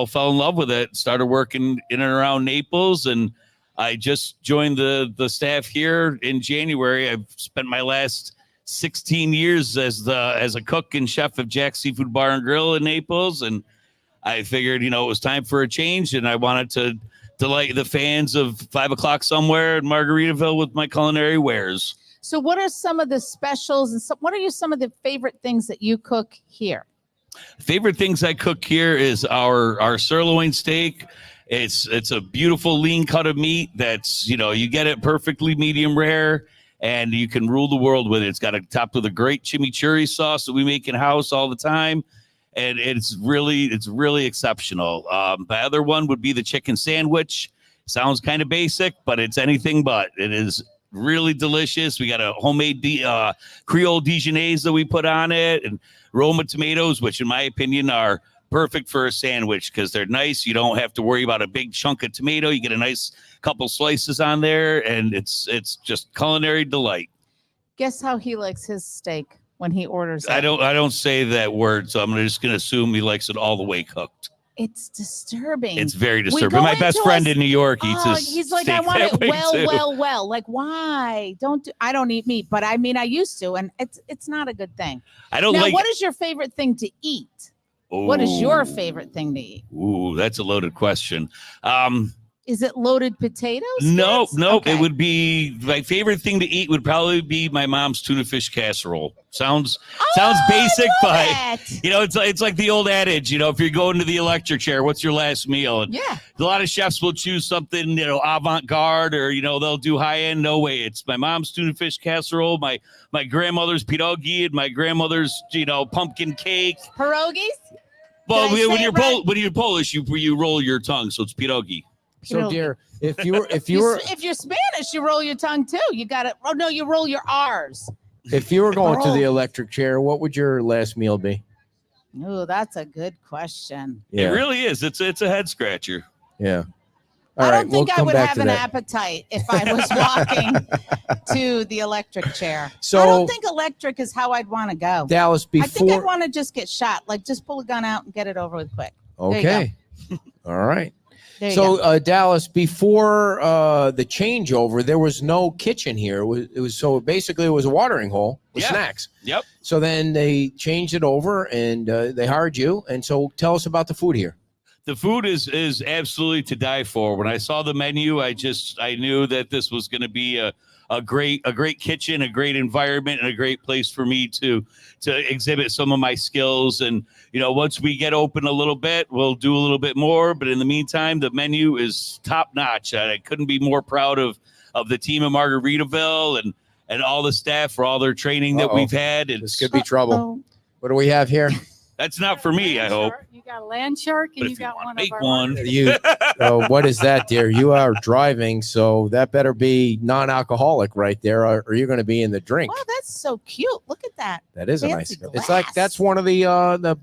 Speaker 10: fell in love with it. Started working in and around Naples. And I just joined the staff here in January. I've spent my last 16 years as a cook and chef of Jack's Seafood Bar and Grill in Naples. And I figured, it was time for a change. And I wanted to delight the fans of 5 o'clock somewhere in Margaritaville with my culinary wares.
Speaker 7: So what are some of the specials and what are some of the favorite things that you cook here?
Speaker 10: Favorite things I cook here is our sirloin steak. It's a beautiful lean cut of meat that's, you get it perfectly medium rare and you can rule the world with it. It's got a topped with a great chimichurri sauce that we make in house all the time. And it's really exceptional. My other one would be the chicken sandwich. Sounds kind of basic, but it's anything but. It is really delicious. We got a homemade Creole Dijonnaise that we put on it, and Roma tomatoes, which in my opinion are perfect for a sandwich because they're nice. You don't have to worry about a big chunk of tomato. You get a nice couple slices on there, and it's just culinary delight.
Speaker 7: Guess how he likes his steak when he orders it.
Speaker 10: I don't say that word, so I'm just going to assume he likes it all the way cooked.
Speaker 7: It's disturbing.
Speaker 10: It's very disturbing. My best friend in New York eats his
Speaker 7: he's like,
Speaker 10: steak
Speaker 7: I want
Speaker 10: that
Speaker 7: it
Speaker 10: way too.
Speaker 7: well. Like, why? I don't eat meat, but I mean, I used to, and it's not a good thing.
Speaker 10: I don't
Speaker 7: now,
Speaker 10: like.
Speaker 7: what is your favorite thing to eat? What is your favorite thing to eat?
Speaker 10: Ooh, that's a loaded question.
Speaker 7: Is it loaded potatoes?
Speaker 10: Nope.
Speaker 7: Okay.
Speaker 10: It would be my favorite thing to eat would probably be my mom's tuna fish casserole. Sounds basic, but it's like the old adage, if you're going to the electric chair, what's your last meal? And
Speaker 7: yeah.
Speaker 10: A lot of chefs will choose something, avant-garde or, they'll do high-end. No way. It's my mom's tuna fish casserole, my grandmother's pierogi, and my grandmother's, pumpkin cake.
Speaker 7: Pierogies?
Speaker 10: Well, when you're Polish, you roll your tongue, so it's pierogi.
Speaker 6: So, dear, if you're
Speaker 7: Spanish, you roll your tongue too. You got it. Oh no, you roll your R's.
Speaker 6: If you were going to the electric chair, what would your last meal be?
Speaker 7: Oh, that's a good question.
Speaker 10: Yeah. It really is. It's a head scratcher.
Speaker 6: Yeah.
Speaker 7: I don't think I would have an appetite if I was walking to the electric chair.
Speaker 6: So
Speaker 7: I don't think electric is how I'd want to go.
Speaker 6: Dallas,
Speaker 7: I think I'd want to just get shot. Like just pull a gun out and get it over with quick.
Speaker 6: Okay. All right.
Speaker 7: So
Speaker 6: Dallas, before the changeover, there was no kitchen here. It was basically it was a watering hole with snacks.
Speaker 10: Yep.
Speaker 6: So then they changed it over and they hired you. And so tell us about the food here.
Speaker 10: The food is absolutely to die for. When I saw the menu, I knew that this was going to be a great kitchen, a great environment, and a great place for me to exhibit some of my skills. And once we get open a little bit, we'll do a little bit more. But in the meantime, the menu is top notch. I couldn't be more proud of the team in Margaritaville and all the staff for all their training that we've had.
Speaker 6: This could be trouble. What do we have here?
Speaker 10: That's not for me, I hope.
Speaker 8: You got a land shark and you got one
Speaker 10: make
Speaker 8: of our
Speaker 10: one.
Speaker 6: What is that, dear? You are driving, so that better be non-alcoholic right there, or you're going to be in the drink.
Speaker 7: Wow, that's so cute. Look at that.
Speaker 6: That is a
Speaker 7: Fancy
Speaker 6: nice. It's like that's one of the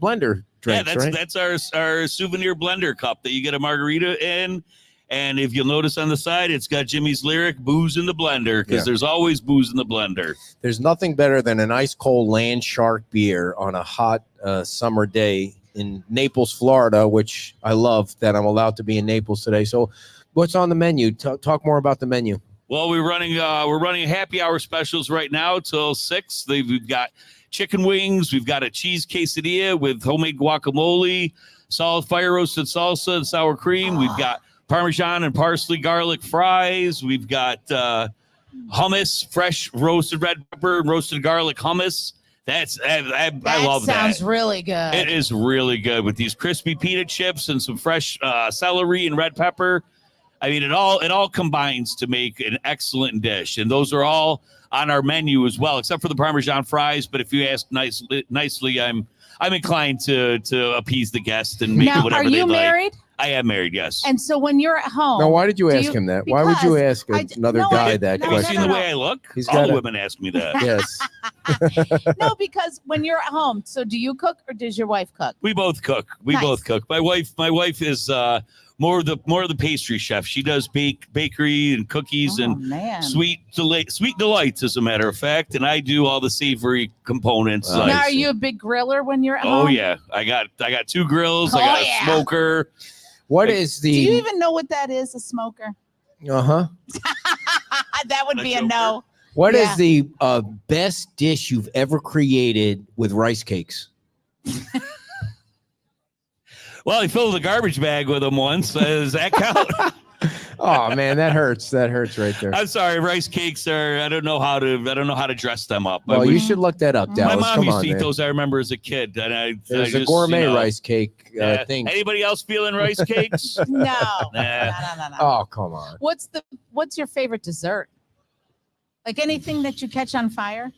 Speaker 6: blender drinks, right?
Speaker 10: That's our souvenir blender cup that you get a margarita in. And if you'll notice on the side, it's got Jimmy's lyric, booze in the blender, because there's always booze in the blender.
Speaker 6: There's nothing better than an ice cold land shark beer on a hot summer day in Naples, Florida, which I love that I'm allowed to be in Naples today. So what's on the menu? Talk more about the menu.
Speaker 10: Well, we're running happy hour specials right now till 6. We've got chicken wings. We've got a cheese quesadilla with homemade guacamole, solid fire roasted salsa and sour cream. We've got Parmesan and parsley garlic fries. We've got hummus, fresh roasted red pepper and roasted garlic hummus. I love that.
Speaker 7: Sounds really good.
Speaker 10: It is really good with these crispy pita chips and some fresh celery and red pepper. I mean, it all combines to make an excellent dish, and those are all on our menu as well, except for the Parmesan fries. But if you ask nicely, I'm inclined to appease the guest and make
Speaker 7: Now,
Speaker 10: it whatever
Speaker 7: are
Speaker 10: they
Speaker 7: you
Speaker 10: like.
Speaker 7: married?
Speaker 10: I am married, yes.
Speaker 7: And so when you're at home,
Speaker 6: Now, why did you ask him that? Why would you ask another guy that
Speaker 10: Have you
Speaker 6: question?
Speaker 10: seen the way I look?
Speaker 6: He's
Speaker 10: All
Speaker 6: got
Speaker 10: the
Speaker 6: a-
Speaker 10: women ask me that.
Speaker 6: Yes.
Speaker 7: No, because when you're at home, so do you cook or does your wife cook?
Speaker 10: We both cook.
Speaker 7: Nice.
Speaker 10: My wife is more of the pastry chef. She does bakery and cookies and
Speaker 7: man.
Speaker 10: sweet delights, as a matter of fact. And I do all the savory components.
Speaker 6: Oh,
Speaker 7: Now, are you a big griller when you're at
Speaker 10: Oh
Speaker 7: home?
Speaker 10: yeah, I got 2 grills.
Speaker 7: Oh,
Speaker 10: I got
Speaker 7: yeah.
Speaker 10: a smoker.
Speaker 6: What is
Speaker 7: Do you
Speaker 6: the?
Speaker 7: even know what that is, a smoker?
Speaker 6: Uh-huh.
Speaker 7: That would be a no.
Speaker 6: What is
Speaker 7: Yeah.
Speaker 6: the best dish you've ever created with rice cakes?
Speaker 10: Well, I filled a garbage bag with them once. Does that count?
Speaker 6: Oh man, that hurts. That hurts right there.
Speaker 10: I'm sorry. Rice cakes are. I don't know how to dress them up.
Speaker 6: Well, you should look that up, Dallas.
Speaker 10: My mom
Speaker 6: Come
Speaker 10: used
Speaker 6: on,
Speaker 10: to eat
Speaker 6: man.
Speaker 10: those. I remember as a kid, and I
Speaker 6: There's
Speaker 10: just,
Speaker 6: a gourmet
Speaker 10: you know,
Speaker 6: rice cake thing.
Speaker 10: Anybody else feeling rice cakes?
Speaker 7: No.
Speaker 10: Nah.
Speaker 7: No.
Speaker 6: Oh, come on.
Speaker 7: What's your favorite dessert? Like anything that you catch on fire?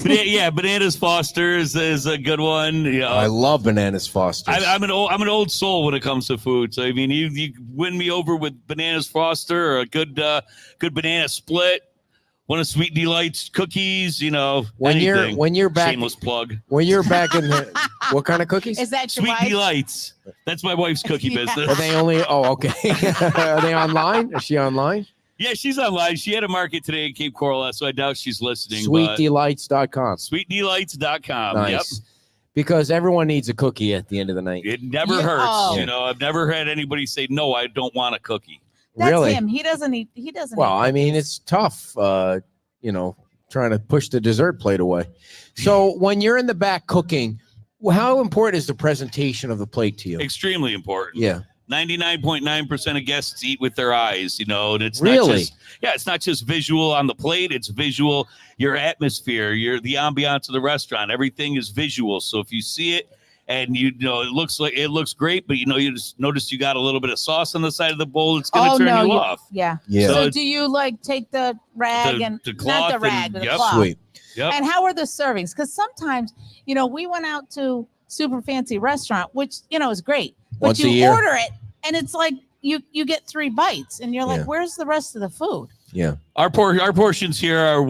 Speaker 10: Yeah, Bananas Foster's is a good one. You know,
Speaker 6: I love Bananas Foster's.
Speaker 10: I'm an old soul when it comes to food. So I mean, you win me over with Bananas Foster or a good banana split, one of Sweet Delight's cookies. You know,
Speaker 6: when
Speaker 10: anything.
Speaker 6: you're back,
Speaker 10: Shameless plug.
Speaker 6: When you're back in the what kind of cookies?
Speaker 7: Is that your
Speaker 10: Sweet
Speaker 7: wife?
Speaker 10: Delights. That's my wife's cookie
Speaker 7: Yeah.
Speaker 10: business.
Speaker 6: Are they only? Oh, okay. Are they online? Is she online?
Speaker 10: Yeah, she's online. She had a market today in Cape Coral, so I doubt she's listening.
Speaker 6: SweetDelights.com.
Speaker 10: SweetDelights.com.
Speaker 6: Nice.
Speaker 10: Yep.
Speaker 6: Because everyone needs a cookie at the end of the night.
Speaker 10: It never
Speaker 7: Yeah.
Speaker 10: hurts.
Speaker 7: Oh.
Speaker 10: You know, I've never had anybody say, no, I don't want a cookie.
Speaker 7: That's
Speaker 6: Really?
Speaker 7: him. He doesn't eat. He doesn't.
Speaker 6: Well,
Speaker 7: eat
Speaker 6: I mean,
Speaker 7: cookies.
Speaker 6: it's tough, trying to push the dessert plate away. So when you're in the back cooking, how important is the presentation of the plate to you?
Speaker 10: Extremely important.
Speaker 6: Yeah.
Speaker 10: 99.9% of guests eat with their eyes, you know, and it's
Speaker 6: Really?
Speaker 10: it's not just visual on the plate, it's visual, your atmosphere, the ambiance of the restaurant, everything is visual. So if you see it and it looks great, but you just notice you got a little bit of sauce on the side of the bowl, it's going to turn you off.
Speaker 7: Yeah.
Speaker 6: Yeah.
Speaker 7: So
Speaker 10: So
Speaker 7: do you like take the rag
Speaker 10: The
Speaker 7: and
Speaker 10: cloth
Speaker 7: not the rag,
Speaker 10: and-
Speaker 7: but the
Speaker 10: yep.
Speaker 7: cloth?
Speaker 6: Sweet.
Speaker 10: Yep.
Speaker 7: And how are the servings? Because sometimes, we went out to super fancy restaurant, which is great, but
Speaker 6: Once a
Speaker 7: you
Speaker 6: year.
Speaker 7: order it and it's like you get 3 bites and you're like,
Speaker 6: Yeah.
Speaker 7: where's the rest of the food?
Speaker 6: Yeah.
Speaker 10: Our portions here are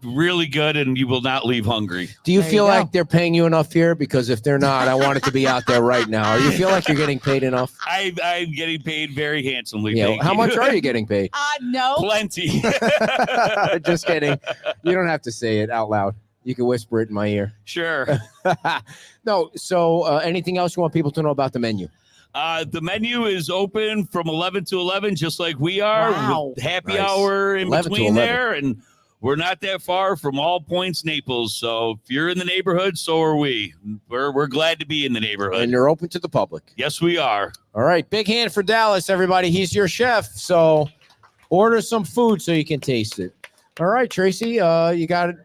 Speaker 10: really good, and you will not leave hungry.
Speaker 6: Do you
Speaker 7: There
Speaker 6: feel
Speaker 7: you go.
Speaker 6: like they're paying you enough here? Because if they're not, I want it to be out there right now. Or you feel like you're getting paid enough?
Speaker 10: I'm getting paid very handsomely.
Speaker 6: Yeah.
Speaker 10: thank
Speaker 6: How
Speaker 10: you.
Speaker 6: much are you getting paid?
Speaker 7: No.
Speaker 10: Plenty.
Speaker 6: Just kidding. You don't have to say it out loud. You can whisper it in my ear.
Speaker 10: Sure.
Speaker 6: No. So anything else you want people to know about the menu?
Speaker 10: The menu is open from 11 to 11, just like we are.
Speaker 7: Wow.
Speaker 10: With happy
Speaker 6: Nice.
Speaker 10: hour in
Speaker 6: 11 to
Speaker 10: between
Speaker 6: 11.
Speaker 10: there, and we're not that far from All Points, Naples. So if you're in the neighborhood, so are we. We're glad to be in the neighborhood.
Speaker 6: And you're open to the public.
Speaker 10: Yes, we are.
Speaker 6: All right. Big hand for Dallas, everybody. He's your chef. So order some food so you can taste it. All right, Tracy. You got it.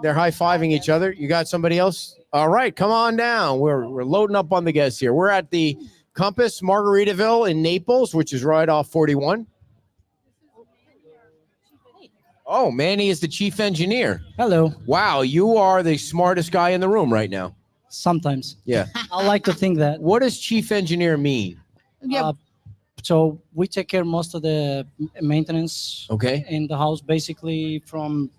Speaker 6: They're high-fiving each other. You got somebody else? All right. Come on down. We're loading up on the guests here. We're at the Compass Margaritaville in Naples, which is right off 41. Oh, Manny is the chief engineer.
Speaker 11: Hello.
Speaker 6: Wow, you are the smartest guy in the room right now.
Speaker 11: Sometimes.
Speaker 6: Yeah.
Speaker 11: I like to think that.
Speaker 6: What does chief engineer mean?
Speaker 7: Yeah.
Speaker 11: So we take care of most of the maintenance
Speaker 6: Okay.
Speaker 11: in the house, basically from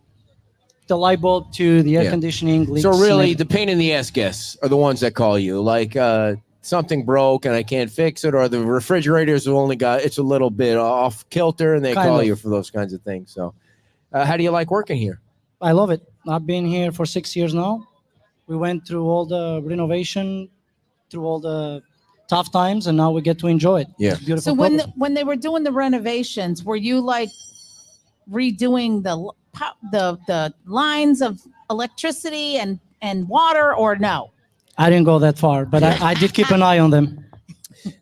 Speaker 11: the light bulb to the air
Speaker 6: Yeah.
Speaker 11: conditioning. Leaks
Speaker 6: So
Speaker 11: and
Speaker 6: really,
Speaker 11: everything.
Speaker 6: the pain in the ass guests are the ones that call you, like something broke and I can't fix it, or the refrigerators have only got it's a little bit off kilter, and they
Speaker 11: Kind
Speaker 6: call
Speaker 11: of.
Speaker 6: you for those kinds of things. So, how do you like working here?
Speaker 11: I love it. I've been here for 6 years now. We went through all the renovation, through all the tough times, and now we get to enjoy it.
Speaker 6: Yeah.
Speaker 11: It's beautiful.
Speaker 7: So when
Speaker 11: property.
Speaker 7: when they were doing the renovations, were you like redoing the lines of electricity and water, or no?
Speaker 11: I didn't go that far, but I did keep an eye on them.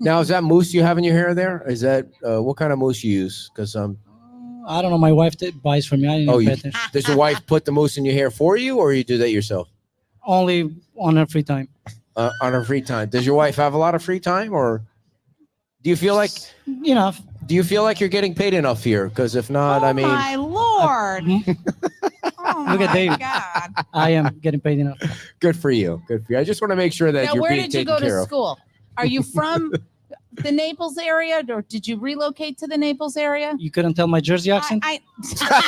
Speaker 6: Now, is that mousse you have in your hair there? Is that what kind of mousse you use? Because
Speaker 11: I don't know. My wife buys for me. I didn't
Speaker 6: oh,
Speaker 11: pay
Speaker 6: you,
Speaker 11: attention.
Speaker 6: does your wife put the mousse in your hair for you, or you do that yourself
Speaker 11: Only on her free time.
Speaker 6: on her free time? Does your wife have a lot of free time, or Do you feel like
Speaker 11: Enough.
Speaker 6: Do you feel like you're getting paid enough here? Because if not,
Speaker 7: Oh
Speaker 6: I mean,
Speaker 7: my Lord. Oh
Speaker 11: Look at
Speaker 7: my
Speaker 11: David.
Speaker 7: God.
Speaker 11: I am getting paid enough.
Speaker 6: good for you. Good for you. I just want to make sure that
Speaker 7: Now,
Speaker 6: you're
Speaker 7: where
Speaker 6: being
Speaker 7: did you
Speaker 6: taken
Speaker 7: go
Speaker 6: care
Speaker 7: to
Speaker 6: of.
Speaker 7: school? Are you from the Naples area, or did you relocate to the Naples area?
Speaker 11: You couldn't tell my Jersey accent?
Speaker 7: I Mic drop.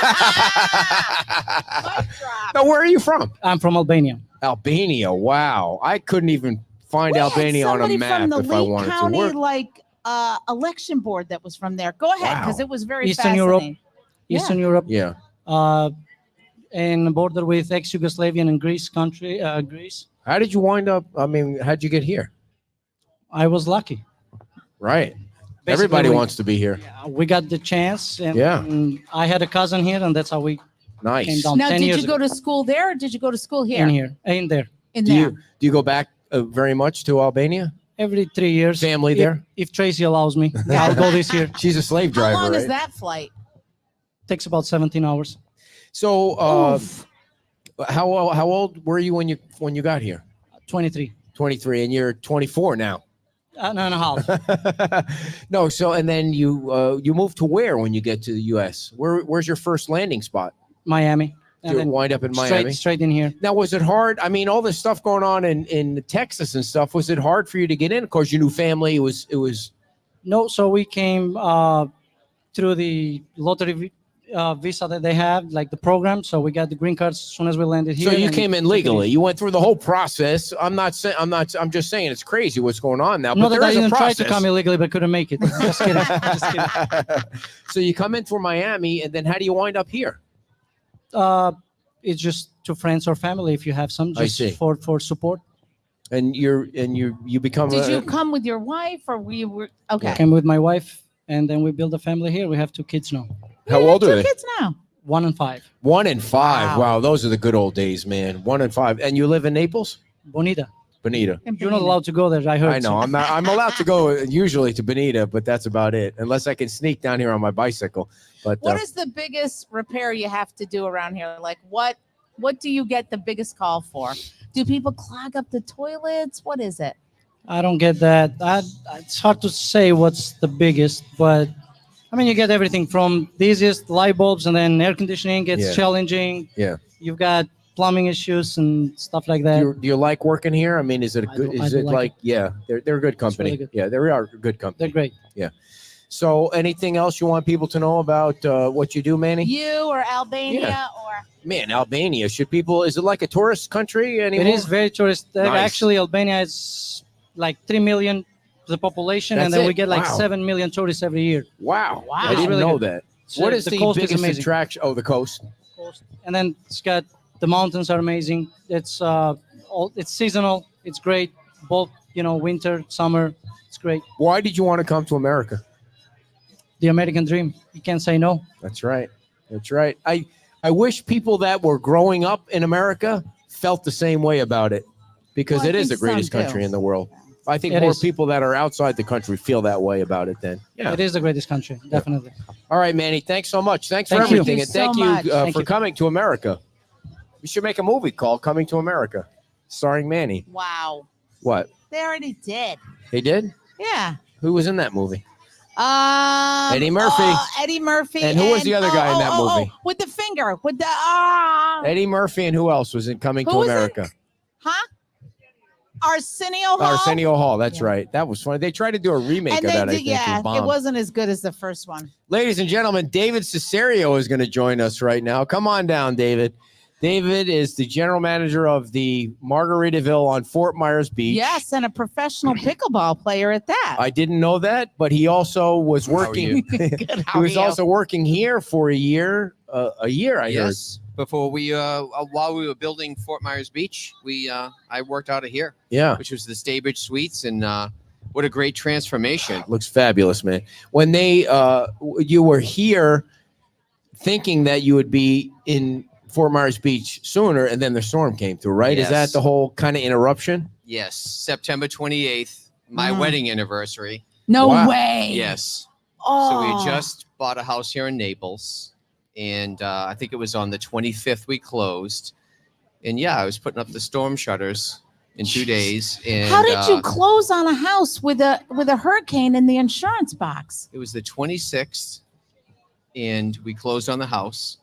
Speaker 6: Now, where are you from?
Speaker 11: I'm from Albania.
Speaker 6: Albania. Wow. I couldn't even find
Speaker 7: We had
Speaker 6: Albania on a
Speaker 7: somebody
Speaker 6: map
Speaker 7: from the
Speaker 6: if I
Speaker 7: Lee
Speaker 6: wanted
Speaker 7: County,
Speaker 6: to.
Speaker 7: like election board that was from there. Go ahead, because
Speaker 6: Wow.
Speaker 7: it was very
Speaker 11: Eastern Europe.
Speaker 7: fascinating.
Speaker 11: Eastern Europe.
Speaker 6: Yeah.
Speaker 11: And border with ex-Yugoslavian and Greece country, Greece.
Speaker 6: How did you wind up? I mean, how'd you get here?
Speaker 11: I was lucky.
Speaker 6: Right.
Speaker 11: Basically,
Speaker 6: Everybody wants to be here.
Speaker 11: We got the chance, and,
Speaker 6: Yeah.
Speaker 11: and I had a cousin here, and that's how we came
Speaker 6: Nice.
Speaker 11: down.
Speaker 7: Now,
Speaker 11: 10
Speaker 7: did
Speaker 11: years
Speaker 7: you go
Speaker 11: ago.
Speaker 7: to school there, or did you go to school here?
Speaker 11: In there.
Speaker 7: In
Speaker 6: Do
Speaker 7: there.
Speaker 6: you go back very much to Albania?
Speaker 11: Every 3 years.
Speaker 6: Family
Speaker 11: If-
Speaker 6: there?
Speaker 11: If Tracy allows me, I'll go this year.
Speaker 6: She's a slave
Speaker 7: How
Speaker 6: driver,
Speaker 7: long
Speaker 6: right?
Speaker 7: is that flight?
Speaker 11: Takes about 17 hours.
Speaker 6: So,
Speaker 7: Oof.
Speaker 6: how old were you when you got here?
Speaker 11: 23.
Speaker 6: 23, and you're 24 now.
Speaker 11: No and a half.
Speaker 6: No, so and then you move to where when you get to the U.S.? Where's your first landing spot?
Speaker 11: Miami.
Speaker 6: Do
Speaker 11: And
Speaker 6: you
Speaker 11: then
Speaker 6: wind up in Miami?
Speaker 11: straight in here.
Speaker 6: Now, was it hard? I mean, all this stuff going on in Texas and stuff. Was it hard for you to get in? Of course, you knew family. It was.
Speaker 11: No, so we came through the lottery visa that they have, like the program. So we got the green cards as soon as we landed here.
Speaker 6: So you
Speaker 11: and
Speaker 6: came in
Speaker 11: took it
Speaker 6: legally. You went through the whole process. I'm just saying it's crazy what's going on now.
Speaker 11: Not
Speaker 6: but
Speaker 11: that
Speaker 6: there
Speaker 11: I
Speaker 6: is a
Speaker 11: didn't try
Speaker 6: process.
Speaker 11: to come illegally, but couldn't make it. Just kidding. Just kidding.
Speaker 6: So you come in for Miami, and then how do you wind up here?
Speaker 11: It's just to friends or family if you have some,
Speaker 6: I
Speaker 11: just
Speaker 6: see.
Speaker 11: for support.
Speaker 6: And you become.
Speaker 7: Did you come with your wife, or we were okay?
Speaker 11: Came with my wife, and then we built a family here. We have 2 kids now,
Speaker 6: How
Speaker 7: You
Speaker 6: old
Speaker 7: have
Speaker 6: are
Speaker 7: two
Speaker 6: they?
Speaker 7: kids now.
Speaker 11: 1 and 5.
Speaker 6: 1 and 5.
Speaker 7: Wow.
Speaker 6: Wow, those are the good old days, man. 1 and 5. And you live in Naples?
Speaker 11: Bonita.
Speaker 6: Bonita.
Speaker 11: You're not allowed to go there. I heard.
Speaker 6: I know. I'm allowed to go usually to Bonita, but that's about it. Unless I can sneak down here on my bicycle. But
Speaker 7: What is the biggest repair you have to do around here? Like what do you get the biggest call for? Do people clog up the toilets? What is it?
Speaker 11: I don't get that. It's hard to say what's the biggest, but I mean, you get everything from the easiest light bulbs, and then air conditioning gets
Speaker 6: Yeah.
Speaker 11: challenging.
Speaker 6: Yeah.
Speaker 11: You've got plumbing issues and stuff like that.
Speaker 6: do you like working here? I mean, is it a
Speaker 11: I
Speaker 6: good?
Speaker 11: do- I
Speaker 6: Is
Speaker 11: do
Speaker 6: it
Speaker 11: like
Speaker 6: like? Yeah, they're a good company.
Speaker 11: really good.
Speaker 6: Yeah, they are a good company.
Speaker 11: They're great.
Speaker 6: So, anything else you want people to know about what you do, Manny?
Speaker 7: You or Albania
Speaker 6: Yeah.
Speaker 7: or
Speaker 6: Man, Albania. Should people? Is it like a tourist country anymore?
Speaker 11: It is very tourist.
Speaker 6: Nice.
Speaker 11: Actually, Albania is like 3 million the population,
Speaker 6: That's
Speaker 11: and then
Speaker 6: it?
Speaker 11: we get like
Speaker 6: Wow.
Speaker 11: 7 million tourists every year.
Speaker 6: Wow.
Speaker 7: Wow.
Speaker 6: I didn't
Speaker 11: Really
Speaker 6: know
Speaker 11: good.
Speaker 6: that.
Speaker 11: So
Speaker 6: What is the
Speaker 11: coast
Speaker 6: biggest
Speaker 11: amazing.
Speaker 6: attraction? Oh, the coast.
Speaker 11: And then it's got the mountains are amazing. It's it's seasonal. It's great. Both winter, summer. It's great.
Speaker 6: Why did you want to come to America?
Speaker 11: The American dream. You can't say no.
Speaker 6: That's right. That's right. I wish people that were growing up in America felt the same way about it, because
Speaker 7: Well, I
Speaker 6: it is
Speaker 7: think
Speaker 6: the greatest
Speaker 7: some do.
Speaker 6: country in the world. I think
Speaker 11: It
Speaker 6: more
Speaker 11: is.
Speaker 6: people that are outside the country feel that way about it then. Yeah.
Speaker 11: It is the greatest country, definitely.
Speaker 6: All right, Manny. Thanks so much. Thanks for
Speaker 11: Thank you.
Speaker 6: everything.
Speaker 7: Thank
Speaker 6: And
Speaker 7: you
Speaker 6: thank
Speaker 7: so
Speaker 6: you
Speaker 7: much.
Speaker 11: Thank
Speaker 6: for
Speaker 11: you.
Speaker 6: coming to America. We should make a movie called Coming to America, starring Manny.
Speaker 7: wow.
Speaker 6: What?
Speaker 7: They already did.
Speaker 6: They did?
Speaker 7: Yeah.
Speaker 6: Who was in that movie?
Speaker 7: Eddie
Speaker 6: Murphy.
Speaker 7: Eddie Murphy.
Speaker 6: And who was the other guy in that movie?
Speaker 7: with the finger. With the
Speaker 6: Eddie Murphy, and who else was in Coming
Speaker 7: Who
Speaker 6: to
Speaker 7: was in-
Speaker 6: America?
Speaker 7: huh? Arsenio Hall.
Speaker 6: Arsenio Hall. That's right. That was funny. They tried to do a remake
Speaker 7: And
Speaker 6: of
Speaker 7: they
Speaker 6: that. I
Speaker 7: did,
Speaker 6: think
Speaker 7: yeah,
Speaker 6: it bombed.
Speaker 7: wasn't as good as the first one.
Speaker 6: Ladies and gentlemen, David Cesario is going to join us right now. Come on down, David. David is the general manager of the Margaritaville on Fort Myers Beach.
Speaker 7: Yes, and a professional pickleball player at that.
Speaker 6: I didn't know that, but he also was working.
Speaker 7: Good,
Speaker 6: He
Speaker 7: how
Speaker 6: was
Speaker 7: are you?
Speaker 6: also working here for a year. I heard.
Speaker 12: Yes. Before we, while we were building Fort Myers Beach, I worked out of here,
Speaker 6: Yeah.
Speaker 12: which was the Staybridge Suites, and what a great transformation.
Speaker 6: Looks fabulous, man. When you were here thinking that you would be in Fort Myers Beach sooner, and then the storm came through, right? Is that
Speaker 12: Yes.
Speaker 6: the whole kind of interruption?
Speaker 12: Yes, September 28th, my
Speaker 7: Mm.
Speaker 12: wedding anniversary.
Speaker 7: No
Speaker 6: Wow.
Speaker 7: way.
Speaker 12: Yes.
Speaker 7: Oh.
Speaker 12: So we just bought a house here in Naples, and I think it was on the 25th we closed. And yeah, I was putting up the storm shutters, in 2 days. And
Speaker 7: How did you close on a house with a hurricane in the insurance box?
Speaker 12: it was the 26th, and we closed on the house,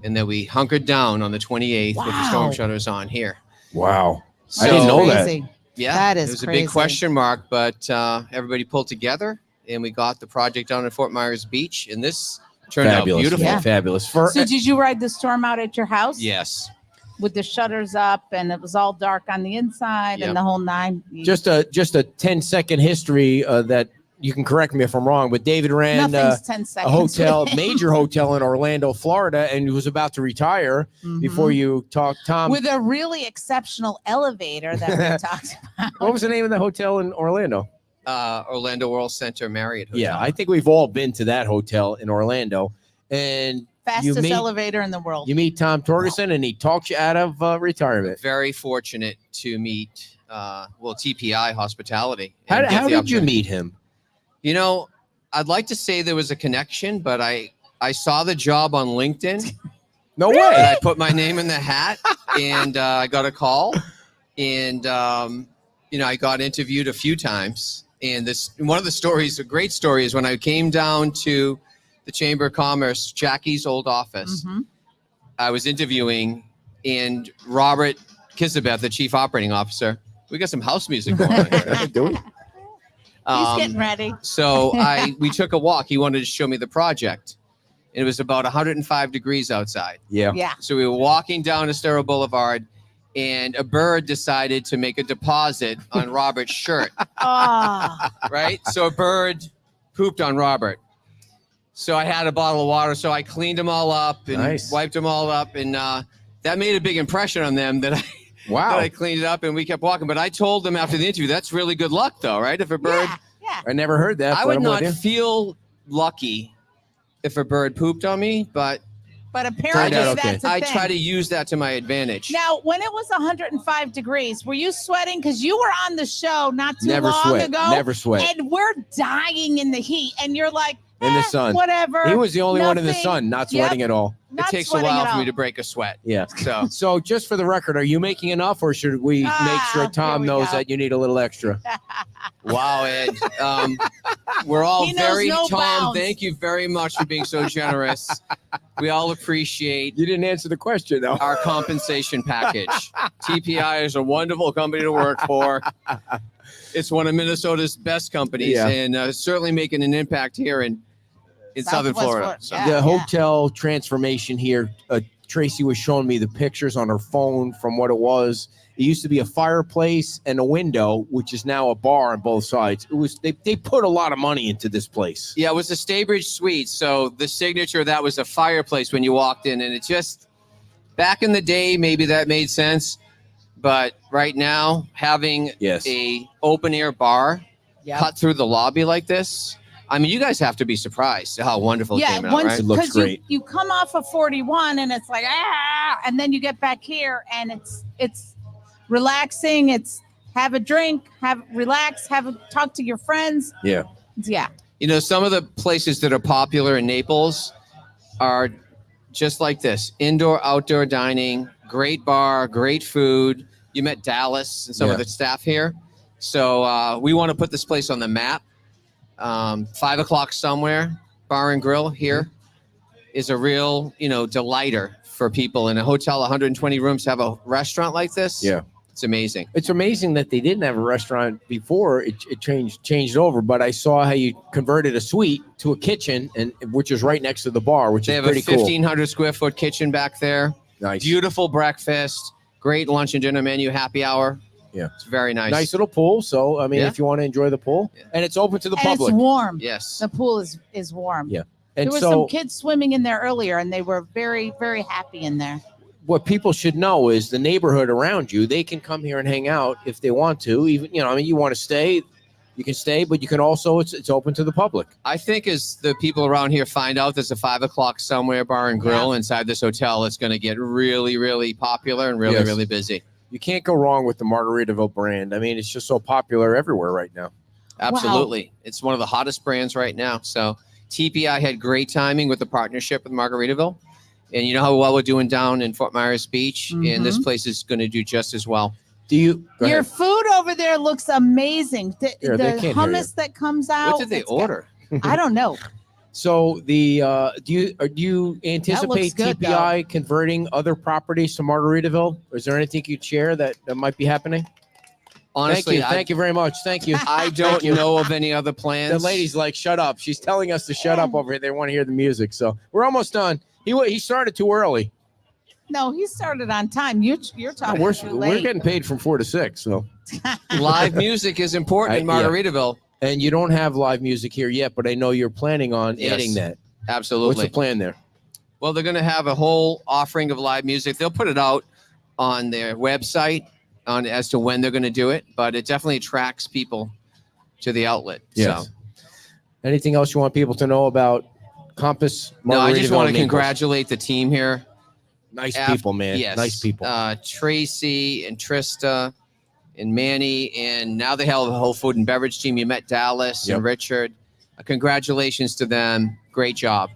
Speaker 12: and then we hunkered down on the 28th with the storm
Speaker 7: Wow.
Speaker 12: shutters on here.
Speaker 6: Wow.
Speaker 12: So,
Speaker 6: I didn't know that.
Speaker 7: Crazy.
Speaker 12: Yeah,
Speaker 7: That is
Speaker 12: it was a
Speaker 7: crazy.
Speaker 12: big question mark, but everybody pulled together, and we got the project down in Fort Myers Beach, and this turned out beautiful.
Speaker 7: Yeah.
Speaker 6: Fabulous.
Speaker 7: So did you ride the storm out at your house?
Speaker 12: Yes.
Speaker 7: With the shutters up, and it was all dark on the inside,
Speaker 12: Yep.
Speaker 7: and the whole nine.
Speaker 6: Just a 10-second history that you can correct me if I'm wrong, but David ran
Speaker 7: Nothing's 10
Speaker 6: a
Speaker 7: seconds.
Speaker 6: hotel, major hotel in Orlando, Florida, and he was about to retire before you talked, Tom.
Speaker 7: With a really exceptional elevator that we talked about.
Speaker 6: What was the name of the hotel in Orlando?
Speaker 12: Orlando World Center Marriott Hotel.
Speaker 6: Yeah, I think we've all been to that hotel in Orlando, and
Speaker 7: Fastest elevator in the world.
Speaker 6: You meet Tom Torgerson, and he talks you out of retirement.
Speaker 12: Very fortunate to meet, TPI Hospitality.
Speaker 6: How
Speaker 12: and get the
Speaker 6: did you
Speaker 12: opportunity.
Speaker 6: meet him?
Speaker 12: You know, I'd like to say there was a connection, but I saw the job on LinkedIn.
Speaker 6: No
Speaker 12: And
Speaker 6: way.
Speaker 12: I put my name in the hat, and I got a call, and I got interviewed a few times. And one of the stories, a great story, is when I came down to the Chamber of Commerce, Jackie's old office. I was interviewing, and Robert Kisabeth, the chief operating officer, we got some house music going on here.
Speaker 6: Do we?
Speaker 7: He's getting ready.
Speaker 12: So we took a walk. He wanted to show me the project. And it was about 105 degrees outside.
Speaker 6: Yeah.
Speaker 7: Yeah.
Speaker 12: So we were walking down Estero Boulevard, and a bird decided to make a deposit on Robert's shirt.
Speaker 7: Oh,
Speaker 12: Right? So a bird pooped on Robert. So I had a bottle of water, so I cleaned them all up and
Speaker 6: Nice.
Speaker 12: wiped them all up, and that made a big impression on them that I cleaned it up, and we kept walking. But I told them after the interview, that's really good luck, though, right? If a bird,
Speaker 7: yeah.
Speaker 6: I never heard that.
Speaker 12: I
Speaker 6: but
Speaker 12: would
Speaker 6: I'm
Speaker 12: not
Speaker 6: with you.
Speaker 12: feel lucky if a bird pooped on me, but
Speaker 7: apparently that's a
Speaker 12: I
Speaker 7: thing.
Speaker 12: try to use that to my advantage.
Speaker 7: Now, when it was 105 degrees, were you sweating? Because you were on the show not too
Speaker 6: Never
Speaker 7: long
Speaker 6: sweat.
Speaker 7: ago.
Speaker 6: Never sweat.
Speaker 7: And we're dying in the heat, and you're like,
Speaker 6: In the sun.
Speaker 7: whatever.
Speaker 6: He was the only one in the
Speaker 7: nothing.
Speaker 6: sun, not
Speaker 7: Yep.
Speaker 6: sweating at all.
Speaker 7: Not
Speaker 12: it takes a
Speaker 7: sweating
Speaker 12: while
Speaker 7: at
Speaker 12: for me
Speaker 7: all.
Speaker 12: to break a sweat.
Speaker 6: Yeah.
Speaker 12: So
Speaker 6: just for the record, are you making enough, or should we make sure
Speaker 7: here
Speaker 6: Tom
Speaker 7: we
Speaker 6: knows
Speaker 7: go.
Speaker 6: that you need a little extra?
Speaker 12: wow, Ed. We're all
Speaker 7: He knows
Speaker 12: very
Speaker 7: no
Speaker 12: Tom.
Speaker 7: bounds.
Speaker 12: Thank you very much for being so generous. We all appreciate
Speaker 6: You didn't answer the question, though.
Speaker 12: our compensation package. TPI is a wonderful company to work for. It's one of Minnesota's best companies,
Speaker 6: Yeah.
Speaker 12: and certainly making an impact here in Southern
Speaker 7: Southwest
Speaker 12: Florida.
Speaker 7: Florida.
Speaker 12: So,
Speaker 7: Yeah.
Speaker 6: The hotel transformation here, Tracy was showing me the pictures on her phone from what it was. It used to be a fireplace and a window, which is now a bar on both sides. It was they put a lot of money into this place.
Speaker 12: Yeah, it was a Staybridge suite. So the signature of that was a fireplace when you walked in, and it just back in the day maybe that made sense, but right now having a open air bar cut through the lobby like this, I mean, you guys have to be surprised at how wonderful it came out, right?
Speaker 7: Because you come off of 41 and it's like and then you get back here and it's relaxing. It's have a drink, talk to your friends.
Speaker 6: Yeah.
Speaker 7: Yeah.
Speaker 12: You know, some of the places that are popular in Naples are just like this: indoor, outdoor dining, great bar, great food. You met Dallas and some of
Speaker 6: Yeah.
Speaker 12: the staff here. So we want to put this place on the map. 5 o'clock somewhere, bar and grill here is a real, delighter for people in a hotel, 120 rooms, to have a restaurant like this.
Speaker 6: Yeah.
Speaker 12: It's amazing.
Speaker 6: It's amazing that they didn't have a restaurant before it changed over, but I saw how you converted a suite to a kitchen, and which is right next to the bar, which
Speaker 12: They
Speaker 6: is
Speaker 12: have a
Speaker 6: pretty cool.
Speaker 12: 1,500 square foot kitchen back there.
Speaker 6: Nice.
Speaker 12: Beautiful breakfast, great lunch and dinner menu, happy hour.
Speaker 6: Yeah.
Speaker 12: It's very nice.
Speaker 6: Nice little pool. So, I mean,
Speaker 12: Yeah.
Speaker 6: if you want to enjoy the pool, and it's open to the
Speaker 7: And
Speaker 6: public.
Speaker 7: it's warm.
Speaker 12: Yes.
Speaker 7: The pool is warm.
Speaker 6: Yeah.
Speaker 7: There
Speaker 6: And
Speaker 7: were
Speaker 6: so
Speaker 7: some kids swimming in there earlier, and they were very, very happy in there.
Speaker 6: what people should know is the neighborhood around you, they can come here and hang out if they want to. Even, you want to stay, you can stay, but you can also, it's open to the public.
Speaker 12: I think as the people around here find out there's a 5 o'clock somewhere bar and grill inside this hotel, it's going to get really, really popular and really,
Speaker 6: Yes.
Speaker 12: really busy.
Speaker 6: You can't go wrong with the Margaritaville brand. I mean, it's just so popular everywhere right now.
Speaker 12: Absolutely. It's one of the hottest brands right now. So TPI had great timing with the partnership with Margaritaville. And you know how well we're doing down in Fort Myers Beach, and this place is going to do just as well.
Speaker 6: Do you? Go
Speaker 7: Your
Speaker 6: ahead.
Speaker 7: food over there looks amazing. The,
Speaker 6: Here, they
Speaker 7: the
Speaker 6: can't hear
Speaker 7: hummus that comes out.
Speaker 12: What did they
Speaker 7: it's got-
Speaker 12: order?
Speaker 7: I don't know.
Speaker 6: So do you anticipate
Speaker 7: good,
Speaker 6: TPI converting other properties to Margaritaville? Is there anything you'd share that might be happening?
Speaker 12: Honestly,
Speaker 6: Thank you very much. Thank you.
Speaker 12: I don't
Speaker 6: you.
Speaker 12: know of any other plans.
Speaker 6: The lady's like, shut up. She's telling us to shut up over here. They want to hear the music. So we're almost done. He started too early.
Speaker 7: No, he started on time. You're talking
Speaker 6: We're
Speaker 7: too late.
Speaker 6: getting paid from 4 to 6. So
Speaker 12: Live music is important in
Speaker 6: Yeah.
Speaker 12: Margaritaville.
Speaker 6: And you don't have live music here yet, but I know you're planning on
Speaker 12: Yes.
Speaker 6: adding that.
Speaker 12: Absolutely.
Speaker 6: What's the plan there?
Speaker 12: Well, they're going to have a whole offering of live music. They'll put it out on their website as to when they're going to do it, but it definitely attracts people to the outlet.
Speaker 6: Yes.
Speaker 12: So,
Speaker 6: Anything else you want people to know about Compass?
Speaker 12: no, I just
Speaker 6: Margaritaville,
Speaker 12: want to
Speaker 6: Naples?
Speaker 12: congratulate the team here.
Speaker 6: Nice people, man.
Speaker 12: Yes.
Speaker 6: Nice people.
Speaker 12: Tracy and Trista and Manny, and now they have a whole food and beverage team. You met Dallas
Speaker 6: Yep.
Speaker 12: and Richard. Congratulations to them. Great job.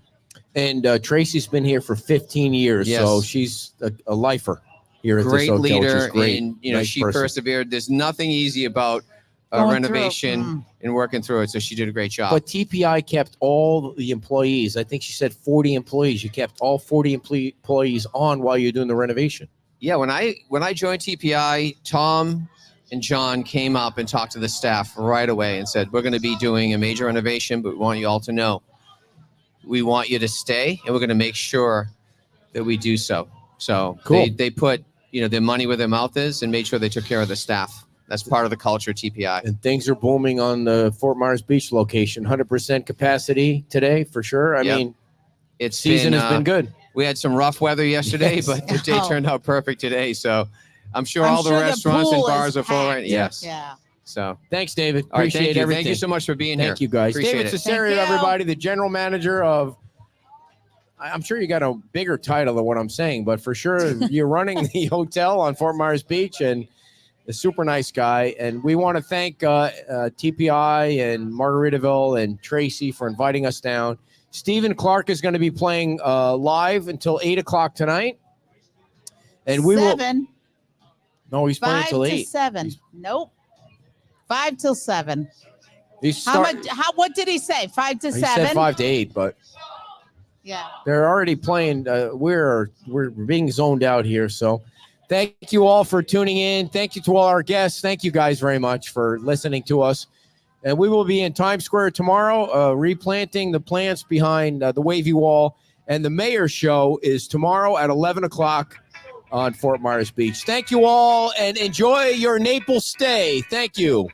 Speaker 6: And Tracy's been here for 15 years,
Speaker 12: Yes.
Speaker 6: so she's a lifer here at
Speaker 12: Great
Speaker 6: this hotel, which is
Speaker 12: leader,
Speaker 6: great.
Speaker 12: and
Speaker 6: Nice
Speaker 12: she
Speaker 6: person.
Speaker 12: persevered. There's nothing easy about
Speaker 7: Going through.
Speaker 12: renovation and working through it. So she did a great job.
Speaker 6: But TPI kept all the employees. I think she said 40 employees. You kept all 40 employees on while you're doing the renovation.
Speaker 12: Yeah, when I joined TPI, Tom and John came up and talked to the staff right away and said, we're going to be doing a major renovation, but we want you all to know we want you to stay, and we're going to make sure that we do so. So
Speaker 6: Cool.
Speaker 12: they put their money where their mouth is and made sure they took care of the staff. That's part of the culture of TPI.
Speaker 6: And things are booming on the Fort Myers Beach location. 100% capacity today for sure. I
Speaker 12: Yep.
Speaker 6: mean,
Speaker 12: It's
Speaker 6: season has been good.
Speaker 12: We had some rough weather yesterday,
Speaker 6: Yes.
Speaker 12: but the day
Speaker 7: Oh.
Speaker 12: turned out perfect today. So I'm sure
Speaker 7: I'm
Speaker 12: all the
Speaker 7: sure the
Speaker 12: restaurants and
Speaker 7: pool is
Speaker 12: bars are full
Speaker 7: packed.
Speaker 12: right. Yes.
Speaker 7: Yeah.
Speaker 12: So
Speaker 6: Thanks, David.
Speaker 12: all right,
Speaker 6: Appreciate
Speaker 12: thank you.
Speaker 6: everything.
Speaker 12: Thank you so much for being here.
Speaker 6: Thank you, guys.
Speaker 12: Appreciate
Speaker 6: David
Speaker 12: it.
Speaker 6: Cesario,
Speaker 7: Thank you.
Speaker 6: everybody, the general manager of. I'm sure you got a bigger title than what I'm saying, but for sure you're running the hotel on Fort Myers Beach and a super nice guy. And we want to thank TPI and Margaritaville and Tracy for inviting us down. Stephen Clark is going to be playing live until 8 o'clock tonight. And we will.
Speaker 7: 7.
Speaker 6: No, he's playing
Speaker 7: 5
Speaker 6: until
Speaker 7: to
Speaker 6: 8.
Speaker 7: 7. Nope. 5 till 7.
Speaker 6: He's
Speaker 7: How much? What did he say? 5 to
Speaker 6: he
Speaker 7: 7.
Speaker 6: said 5 to 8, but
Speaker 7: Yeah.
Speaker 6: they're already playing. We're being zoned out here. So thank you all for tuning in. Thank you to all our guests. Thank you guys very much for listening to us. And we will be in Times Square tomorrow, replanting the plants behind the wavy wall. And the mayor's show is tomorrow at 11 o'clock on Fort Myers Beach. Thank you all and enjoy your Naples stay. Thank you.